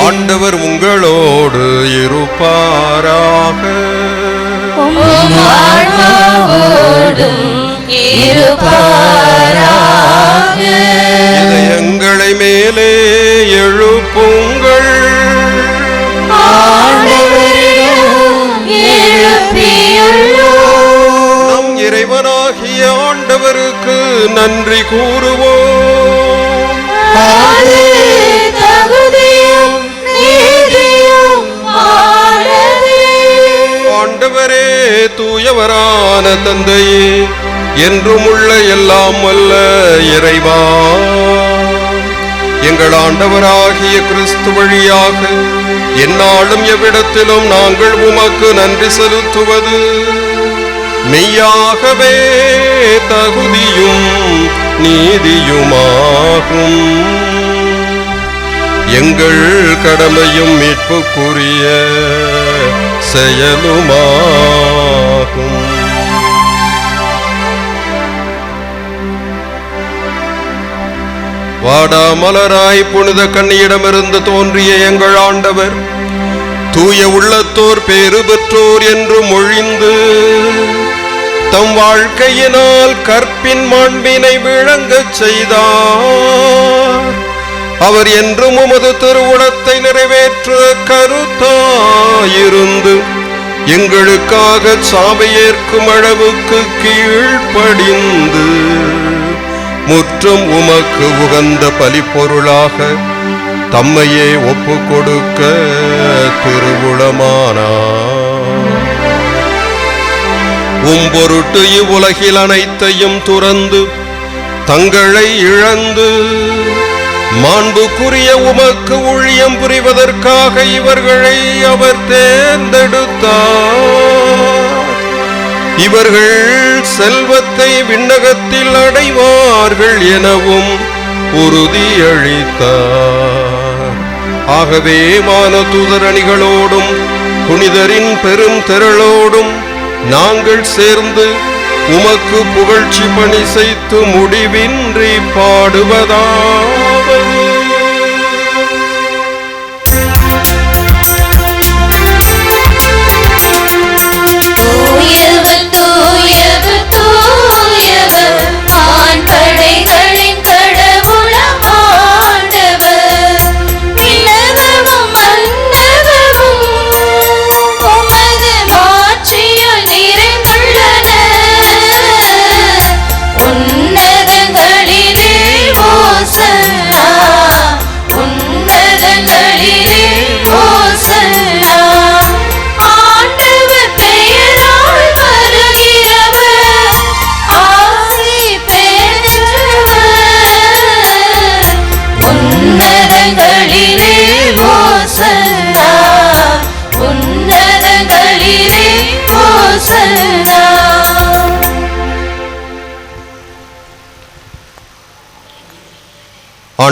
ஆண்டவர் உங்களோடு இருப்பாராக. இதயங்களை மேலே எழுப்புங்கள். நம் இறைவனாகிய ஆண்டவருக்கு நன்றி கூறுவோம். ஆண்டவரே, தூயவரான தந்தையே, என்றும் உள்ள எல்லாம் வல்ல இறைவா, எங்கள் ஆண்டவராகிய கிறிஸ்து வழியாக எந்நாளும் எவ்விடத்திலும் நாங்கள் உமக்கு நன்றி செலுத்துவது மெய்யாகவே தகுதியும் நீதியுமாகும். எங்கள் கடமையும் மீட்புக்குரிய செயலுமாகும். வாடாமலராய் புனித கன்னியிடமிருந்து தோன்றிய எங்கள் ஆண்டவர் தூய உள்ளத்தோர் பேறு பெற்றோர் என்று மொழிந்து தம் வாழ்க்கையினால் கற்பின் மாண்பினை விளங்கச் செய்தார். அவர் என்றும் உமது திருவுளத்தை நிறைவேற்ற கருத்தாயிருந்து எங்களுக்காக சாவை ஏற்கும் அளவுக்கு கீழ்ப்படிந்து முற்றும் உமக்கு உகந்த பலிப்பொருளாக தம்மையே ஒப்பு கொடுக்க திருவுளமானார். பொருட்டு இவ்வுலகில் அனைத்தையும் துறந்து தங்களை இழந்து மாண்புக்குரிய உமக்கு ஊழியம் புரிவதற்காக இவர்களை அவர் தேர்ந்தெடுத்தார். இவர்கள் செல்வத்தை விண்ணகத்தில் அடைவார்கள் எனவும் உறுதியளித்தார். ஆகவே வானதூதர் அணிகளோடும் புனிதரின் பெரும் திரளோடும் நாங்கள் சேர்ந்து உமக்கு புகழ்ச்சி பணி செய்து முடிவின்றி பாடுவதாவது. தூயவர் தூயவர் தூயவர் ஆண்படைகளின் கடவுளம் ஆண்டவர். விண்ணகமும் மன்னகமும் உமது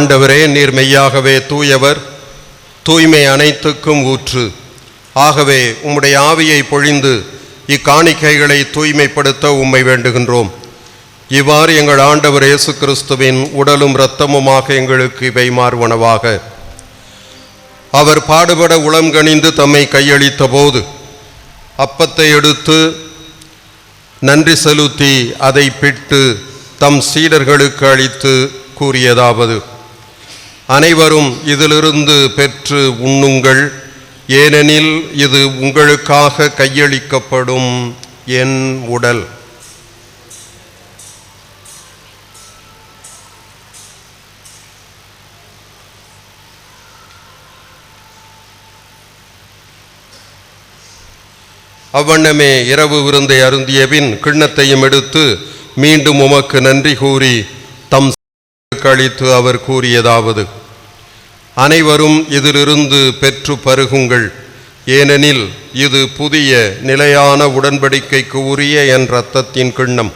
ஆண்டவரே, நீர் மெய்யாகவே தூயவர், தூய்மை அனைத்துக்கும் ஊற்று. ஆகவே உம்முடைய ஆவியை பொழிந்து இக்காணிக்கைகளை தூய்மைப்படுத்த உம்மை வேண்டுகின்றோம். இவ்வாறு எங்கள் ஆண்டவர் இயேசு கிறிஸ்துவின் உடலும் இரத்தமுமாக எங்களுக்கு இவை மாறுவனவாக. அவர் பாடுபட உளம்கனிந்து தம்மை கையளித்த போது அப்பத்தை எடுத்து நன்றி செலுத்தி அதை பிட்டு தம் சீடர்களுக்கு அளித்து கூறியதாவது: அனைவரும் இதிலிருந்து பெற்று உண்ணுங்கள், ஏனெனில் இது உங்களுக்காக கையளிக்கப்படும் என் உடல். அவ்வண்ணமே இரவு விருந்தை அருந்திய பின் கிண்ணத்தையும் எடுத்து மீண்டும் உமக்கு நன்றி கூறி தம் அளித்து அவர் கூறியதாவது: அனைவரும் இதிலிருந்து பெற்று பருகுங்கள், ஏனெனில் இது புதிய நிலையான உடன்படிக்கைக்கு உரிய என் இரத்தத்தின் கிண்ணம்.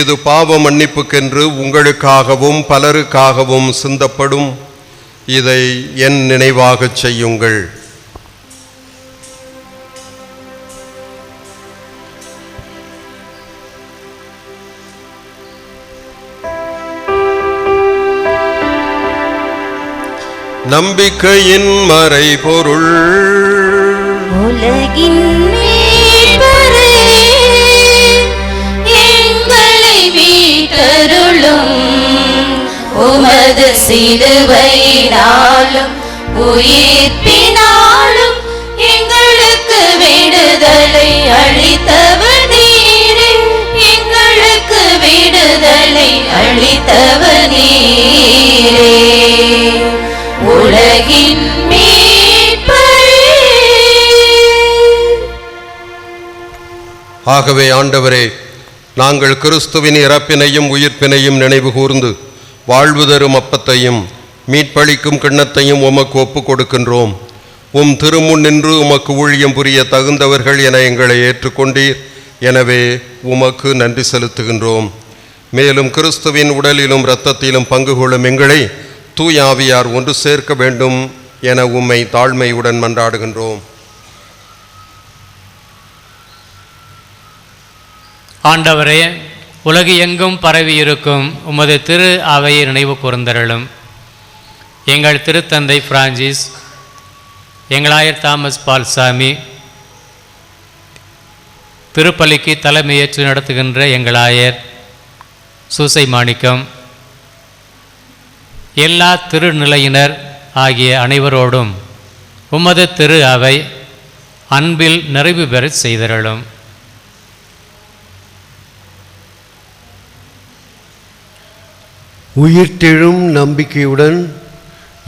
இது பாவ மன்னிப்புக்கென்று உங்களுக்காகவும் பலருக்காகவும் சிந்தப்படும். இதை என் நினைவாகச் செய்யுங்கள். நம்பிக்கையின் மறைபொருள். உலகின் மீட்பரே, எங்களை மீட்டருளும். உமது சிலுவையினாலும் உயிர்ப்பினாலும் எங்களுக்கு விடுதலை அளித்தவர் நீரே. எங்களுக்கு விடுதலை அளித்தவர் நீரே. உலகின் மீட்பரே. ஆகவே ஆண்டவரே, நாங்கள் கிறிஸ்துவின் இறப்பினையும் உயிர்ப்பினையும் நினைவு கூர்ந்து வாழ்வு தரும் அப்பத்தையும் மீட்பளிக்கும் கிண்ணத்தையும் உமக்கு ஒப்புக் கொடுக்கின்றோம். உம் திருமுன் நின்று உமக்கு ஊழியம் புரிய தகுந்தவர்கள் என எங்களை ஏற்றுக்கொண்டீர். எனவே உமக்கு நன்றி செலுத்துகின்றோம். மேலும் கிறிஸ்துவின் உடலிலும் இரத்தத்திலும் பங்கு கொள்ளும் எங்களை தூய ஆவியார் ஒன்று சேர்க்க வேண்டும் என உம்மை தாழ்மையுடன் மன்றாடுகின்றோம். ஆண்டவரே, உலகு எங்கும் பரவியிருக்கும் உமது திரு அவையை நினைவு கூர்ந்தருளும். எங்கள் திருத்தந்தை பிரான்சிஸ், எங்களாயர் தாமஸ் பால்சாமி, திருப்பலிக்கு தலைமையேற்று நடத்துகின்ற எங்களாயர் சூசை மாணிக்கம், எல்லா திருநிலையினர் ஆகிய அனைவரோடும் உமது திரு அவை அன்பில் நிறைவு பெறச் செய்தருளும். உயிர்த்தெழும் நம்பிக்கையுடன்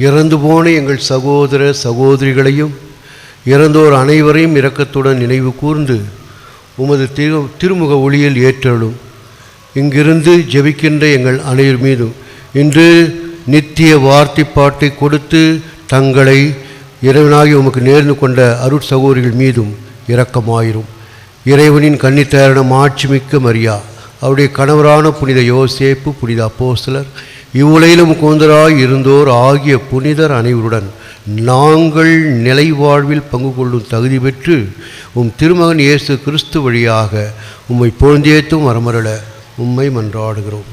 இறந்து போன எங்கள் சகோதர சகோதரிகளையும் இறந்தோர் அனைவரையும் இரக்கத்துடன் நினைவு கூர்ந்து உமது திருமுக ஒளியில் ஏற்றலும். இங்கிருந்து ஜெபிக்கின்ற எங்கள் அனைவர் மீதும் இன்று நித்திய வார்த்தைப்பாட்டை கொடுத்து தங்களை இறைவனாகி உமக்கு நேர்ந்து கொண்ட அருட் சகோதரிகள் மீதும் இரக்கமாயிரும். இறைவனின் கன்னித்தாரண மாட்சிமிக்க மரியா, அவருடைய கணவரான புனித யோசேப்பு, புனித அப்போஸ்தலர், இவ்வுலகிலும் கூந்தராய் இருந்தோர் ஆகிய புனிதர் அனைவருடன் நாங்கள் நிலை வாழ்வில் பங்கு கொள்ளும் தகுதி பெற்று உம் திருமகன் இயேசு கிறிஸ்து வழியாக உம்மை பொழுந்தேத்தும் வரமருள உம்மை மன்றாடுகிறோம்.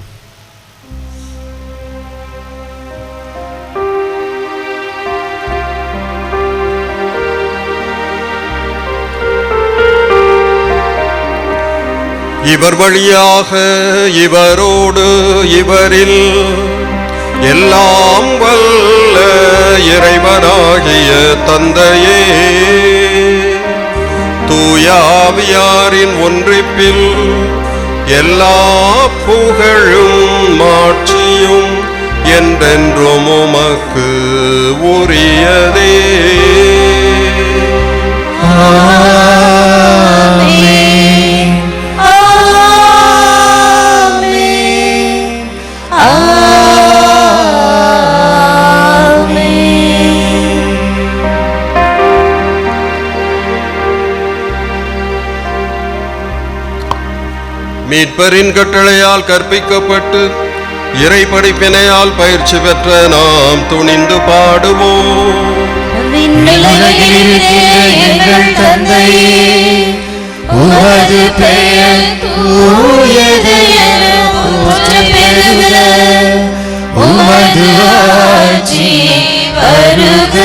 இவர் வழியாக இவரோடு இவரில் எல்லாம் வல்ல இறைவனாகிய தந்தையே, தூய ஆவியாரின் ஒன்றிப்பில் எல்லா புகழும் மாட்சியும் என்றென்றும் உமக்கு உரியதே. மீட்பரின் கட்டளையால் கற்பிக்கப்பட்டு இறை படிப்பினையால் பயிற்சி பெற்ற நாம் துணிந்து பாடுவோம். எங்கள் தந்தையே, உமது பெயர் தூயது என போற்றப் பெறுக. உமது ஆட்சி வருக.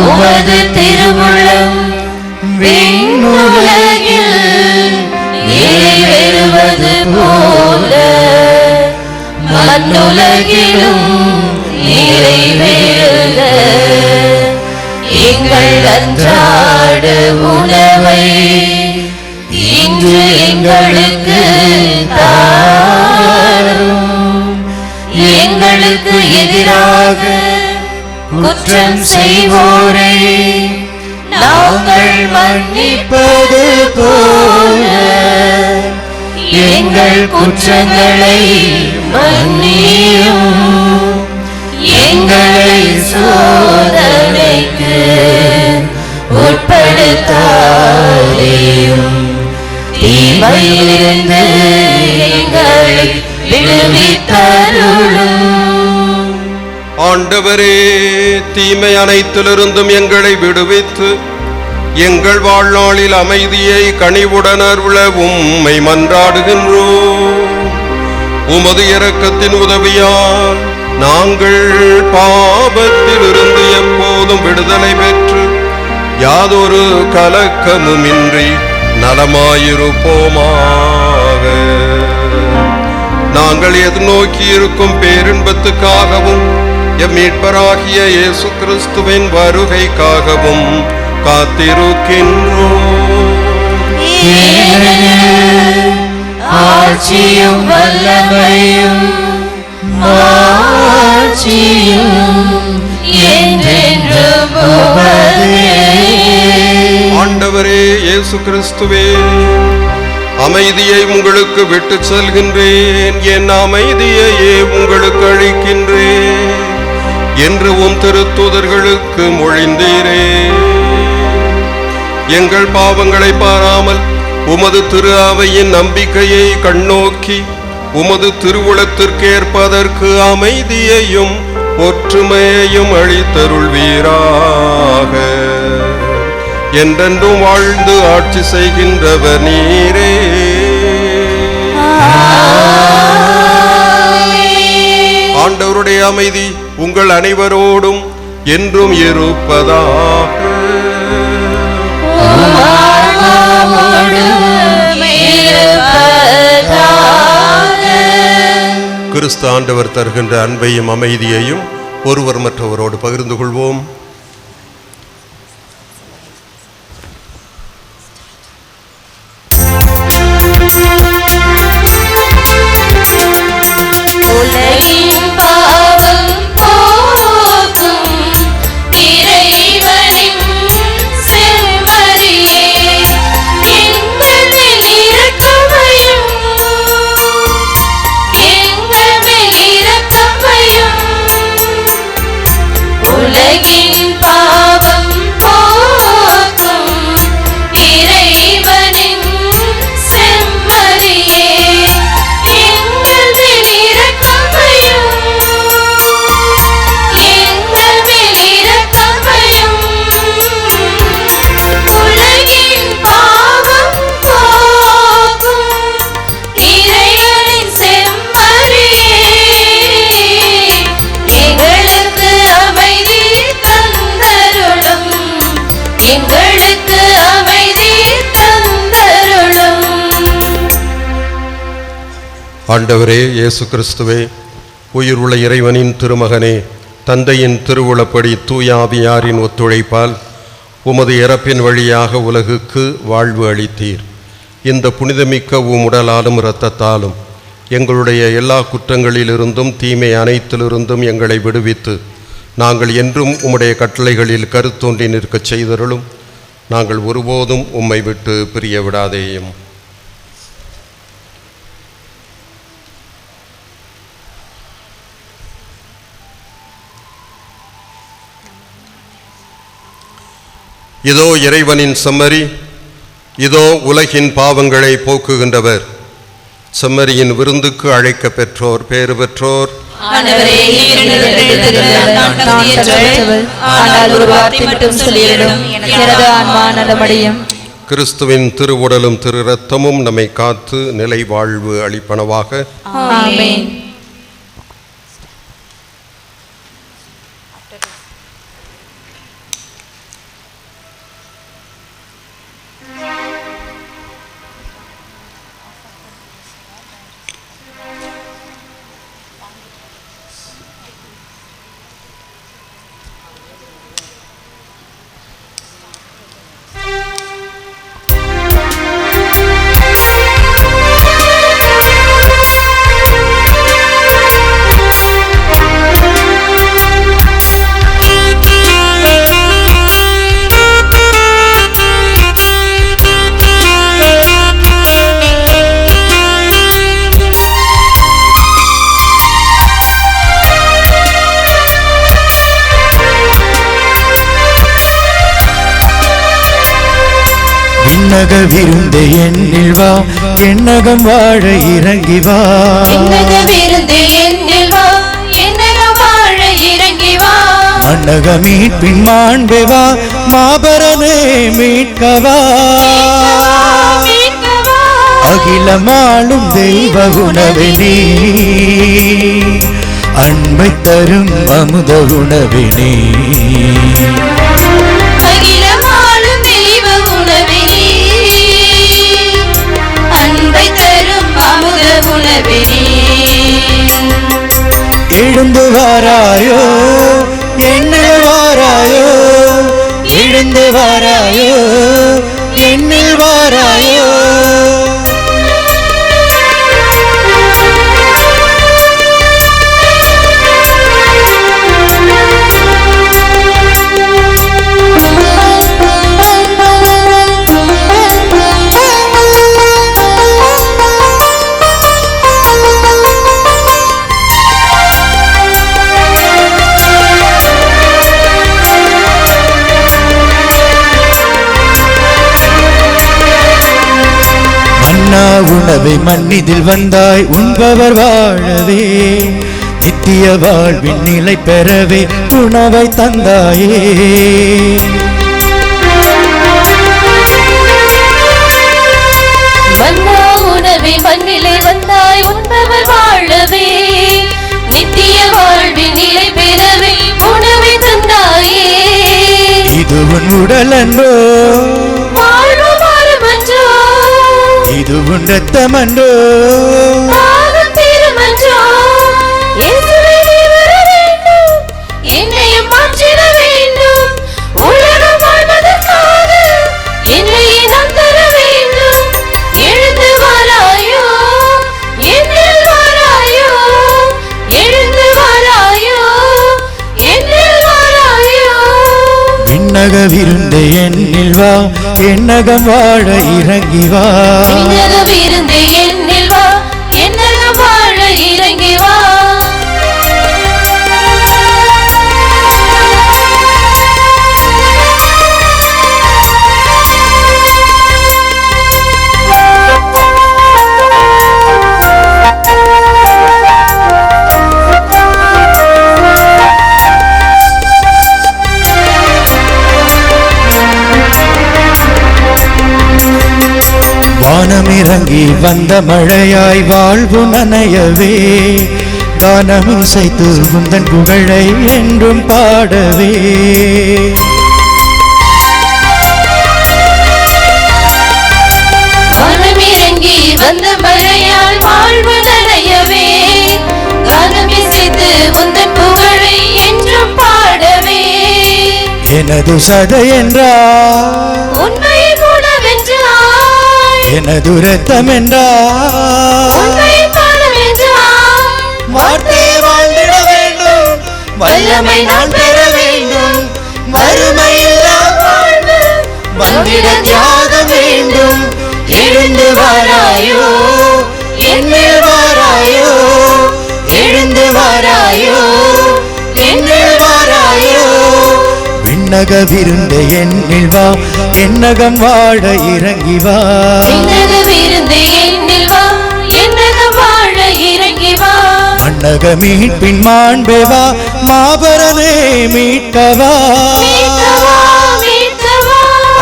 உமது திருவுளம் விண்ணுலகில் நிறைவேறுவது போல மண்ணுலகிலும் நிறைவேறுக. எங்கள் அன்றாட உணவை இன்று எங்களுக்கு தாரும். எங்களுக்கு எதிராக குற்றம் செய்வோரை நாங்கள் மன்னிப்பது போல எங்கள் குற்றங்களை மன்னியும். எங்களை சோதனைக்கு உட்படுத்தாதேயும். தீமையிலிருந்து எங்களை விடுவித்தருளும். ஆண்டவரே, தீமை அனைத்திலிருந்தும் எங்களை விடுவித்து எங்கள் வாழ்நாளில் அமைதியை கனிவுடன் அருள உம்மை மன்றாடுகின்றோம். உமது இரக்கத்தின் உதவியால் நாங்கள் பாவத்திலிருந்து எப்போதும் விடுதலை பெற்று யாதொரு கலக்கமுமின்றி நலமாயிருப்போமாக. நாங்கள் எதிர்நோக்கி இருக்கும் பேரின்பத்துக்காகவும் எம் மீட்பராகிய இயேசு கிறிஸ்துவின் வருகைக்காகவும் காத்திருக்கின்றோம். ஆட்சியும் வல்லமையும் மாட்சியும் என்றென்றும் உமதே. ஆண்டவரே இயேசு கிறிஸ்துவே, அமைதியை உங்களுக்கு விட்டு செல்கின்றேன், என் அமைதியையே உங்களுக்கு அளிக்கின்றேன் என்று உம் திருத்தூதர்களுக்கு மொழிந்தீரே. எங்கள் பாவங்களை பாராமல் உமது திரு அவையின் நம்பிக்கையை கண்ணோக்கி உமது திருவுளத்திற்கேற்பதற்கு அமைதியையும் ஒற்றுமையையும் அளித்தருள்வீராக. என்றென்றும் வாழ்ந்து ஆட்சி செய்கின்றவர் நீரே. ஆண்டவருடைய அமைதி உங்கள் அனைவரோடும் என்றும் இருப்பதாக. கிறிஸ்து ஆண்டவர் தருகின்ற அன்பையும் அமைதியையும் ஒருவர் மற்றவரோடு பகிர்ந்து கொள்வோம். உலகின் பாவம் போக்கும் இறைவனின் செம்மறியே, எங்கள் மேல் இரக்கமையும். எங்கள் மேல் இரக்கமையும். உலகின் பாவம் போக்கும் இறைவனின் செம்மறியே, எங்கள் மேல் இரக்கமையும். எங்கள் மேல் இரக்கமையும். உலகின் பாவம் போக்கும் இறைவனின் செம்மறியே, எங்களுக்கு அமைதி தந்தருளும். எங்களுக்கு அமைதி தந்தருளும். ஆண்டவரே இயேசு கிறிஸ்துவே, உயிர் உள்ள இறைவனின் திருமகனே, தந்தையின் திருவுளப்படி தூய ஆவியாரின் ஒத்துழைப்பால் உமது இறப்பின் வழியாக உலகுக்கு வாழ்வு அளித்தீர். இந்த புனிதமிக்க உம் உடலாலும் இரத்தத்தாலும் எங்களுடைய எல்லா குற்றங்களிலிருந்தும் தீமை அனைத்திலிருந்தும் எங்களை விடுவித்து நாங்கள் என்றும் உம்முடைய கட்டளைகளில் கருத்தோன்றி நிற்கச் செய்தருளும். நாங்கள் ஒருபோதும் உம்மை விட்டு பிரிய விடாதேயும். இதோ இறைவனின் செம்மறி, இதோ உலகின் பாவங்களை போக்குகின்றவர். செம்மறியின் விருந்துக்கு அழைக்க பெற்றோர் பேறு பெற்றோர். ஆண்டவரே, நான் தகுதியற்றவள். ஆனால் ஒரு வார்த்தை மட்டும் சொல்லிவிடும், எனது ஆன்மா நலமடையும். கிறிஸ்துவின் திருவுடலும் திரு இரத்தமும் நம்மை காத்து நிலை வாழ்வு அளிப்பனவாக. ஆமென். விண்ணக விருந்தே என்னில் வா, எண்ணகம் வாழ இறங்கி வா. விண்ணக விருந்தே என்னில் வா, எண்ணகம் வாழ இறங்கி வா. மண்ணக மீட்பின் மாண்பே வா, மாபரனே மீட்கவா. அகிலமாளும் தெய்வ உணவே நீ, அன்பை தரும் அமுத உணவே நீ. அகிலமாளும் தெய்வ உணவே நீ, அன்பை தரும் அமுத உணவே நீ. எழுந்து வாராயோ, என்னில் வாராயோ, எழுந்து வாராயோ, என்னில் வாராயோ. உணவை மண்ணிதில் வந்தாய், உண்பவர் வாழவே, நித்திய வாழ்வின் நிலை பெறவே உணவை தந்தாயே. மன்னா உணவை மண்ணிலே வந்தாய், உண்பவர் வாழவே, நித்திய வாழ்வின் நிலை பெறவே உணவை தந்தாயே. இது உன் உடல் அன்றோ, வாழ்வு மாறுமன்றோ, இது உன் ரத்தமன்றோ, பாவம் தீருமன்றோ. இயேசுவே நீ வர வேண்டும், என்னையும் மாற்றிட வேண்டும். உலகம் வாழ்வதற்காக என்னையே நான் தர வேண்டும். எழுந்து வாராயோ, என்னில் வாராயோ, எழுந்து வாராயோ, என்னில் வாராயோ. விண்ணக விருந்தே என்னில் வா, எண்ணகம் வாழ இறங்கி வா. விண்ணக விருந்தே என்னில் வா, எண்ணகம் வாழ இறங்கி வா. வானமிறங்கி வந்த மழையாய் வாழ்வு நனையவே, கானம் இசைத்து உந்தன் புகழை என்றும் பாடவே. வானமிறங்கி வந்த மழையால் வாழ்வு நனையவே, கானம் இசைத்து உந்தன் புகழை என்றும் பாடவே. எனது சதை என்றார், உண்மையை உணவென்றாய், எனது இரத்தம் என்றார், உண்மையை பாடம் என்றாய். வார்த்தை வாழ்ந்திட வேண்டும், வல்லமை நான் பெற வேண்டும், வறுமையில்லா வாழ்வு வந்திட தியாகம் வேண்டும். எழுந்து வாராயோ, என்னில் வாராயோ, எழுந்து வாராயோ, என்னில் வாராயோ. விண்ணக விருந்தே என்னில் வா, எண்ணகம் வாழ இறங்கி வா. விண்ணக விருந்தே என்னில் வா, எண்ணகம் மன்னக மீட்பின் மாண்பேவா மாபரனே மீட்கவா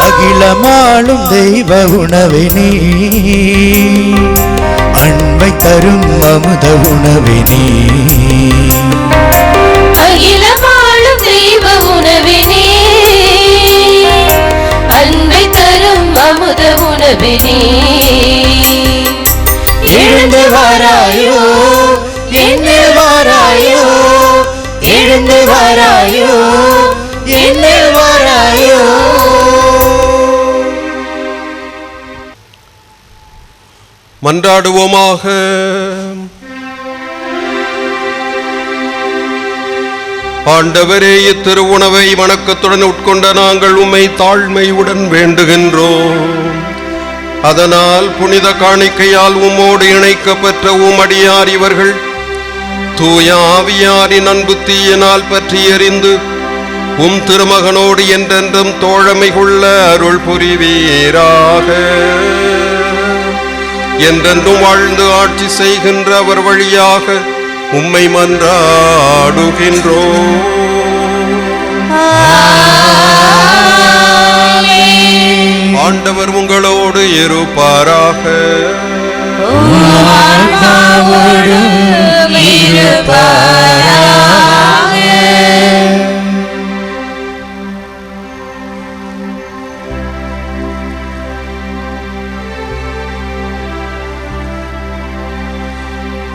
அகிலமாளும் தெய்வ உணவே நீ அன்பை தரும் அமுத உணவே நீ அகிலமாளும் தெய்வ உணவே நீ அன்பை தரும் அமுத உணவே நீ எழுந்து வாராயோ என்னில் வாராயோ எழுந்து வாராயோ என்னில் வாராயோ. மன்றாடுவோமாக. ஆண்டவரே, இத்திருவுணவை வணக்கத்துடன் உட்கொண்ட நாங்கள் உம்மை தாழ்மையுடன் வேண்டுகின்றோம். அதனால் புனித காணிக்கையால் உம்மோடு இணைக்கப்பெற்ற உம்மடியார் இவர்கள் தூய ஆவியாரின் அன்பு தீயினால் பற்றி எறிந்து உம் திருமகனோடு என்றென்றும் தோழமை கொள்ள அருள் புரிவீராக. என்றென்றும் வாழ்ந்து ஆட்சி செய்கின்ற அவர் வழியாக உம்மை மன்றாடுகின்றோம். ஆண்டவர் உங்களோடு இருப்பாராக.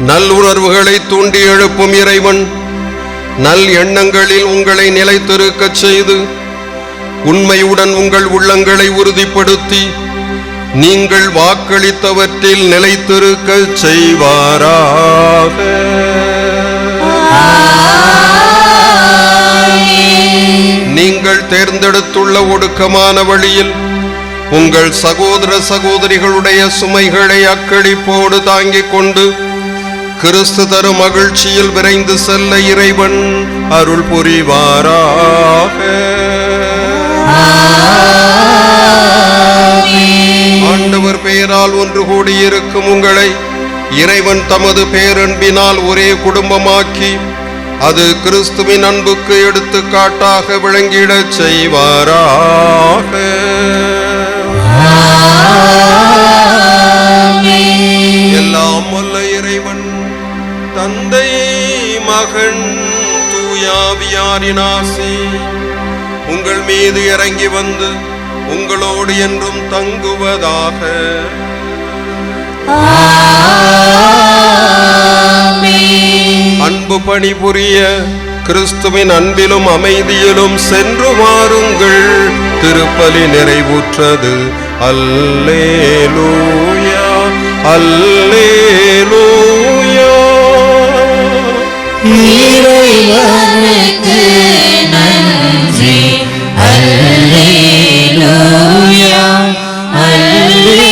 நல்லுணர்வுகளை தூண்டி எழுப்பும் இறைவன் நல் எண்ணங்களில் உங்களை நிலைத்திருக்கச் செய்து உண்மையுடன் உங்கள் உள்ளங்களை உறுதிப்படுத்தி நீங்கள் வாக்களித்தவற்றில் நிலைத்திருக்க செய்வாராக. நீங்கள் தேர்ந்தெடுத்துள்ள ஒடுக்கமான வழியில் உங்கள் சகோதர சகோதரிகளுடைய சுமைகளை அக்களிப்போடு தாங்கிக் கொண்டு கிறிஸ்து தரும் மகிழ்ச்சியில் விரைந்து செல்ல இறைவன் அருள் புரிவாராக. ஆண்டவர் பெயரால் ஒன்று கூடியிருக்கும் உங்களை இறைவன் தமது பேரன்பினால் ஒரே குடும்பமாக்கி அது கிறிஸ்துவின் அன்புக்கு எடுத்துக்காட்டாக விளங்கிடச் செய்வாராக. எல்லாம் வல்ல இறைவன் தந்தை மகன் தூயாவியாரின் ஆசி உங்கள் மீது இறங்கி வந்து உங்களோடு என்றும் தங்குவதாக. அன்பு பணிபுரிய கிறிஸ்துவின் அன்பிலும் அமைதியிலும் சென்று வாருங்கள். திருப்பலி நிறைவுற்றது. அல்லேலூயா அல்லேலூயா. இறைவனுக்கு நன்றி. அல்லேலூயா அல்லேலூயா.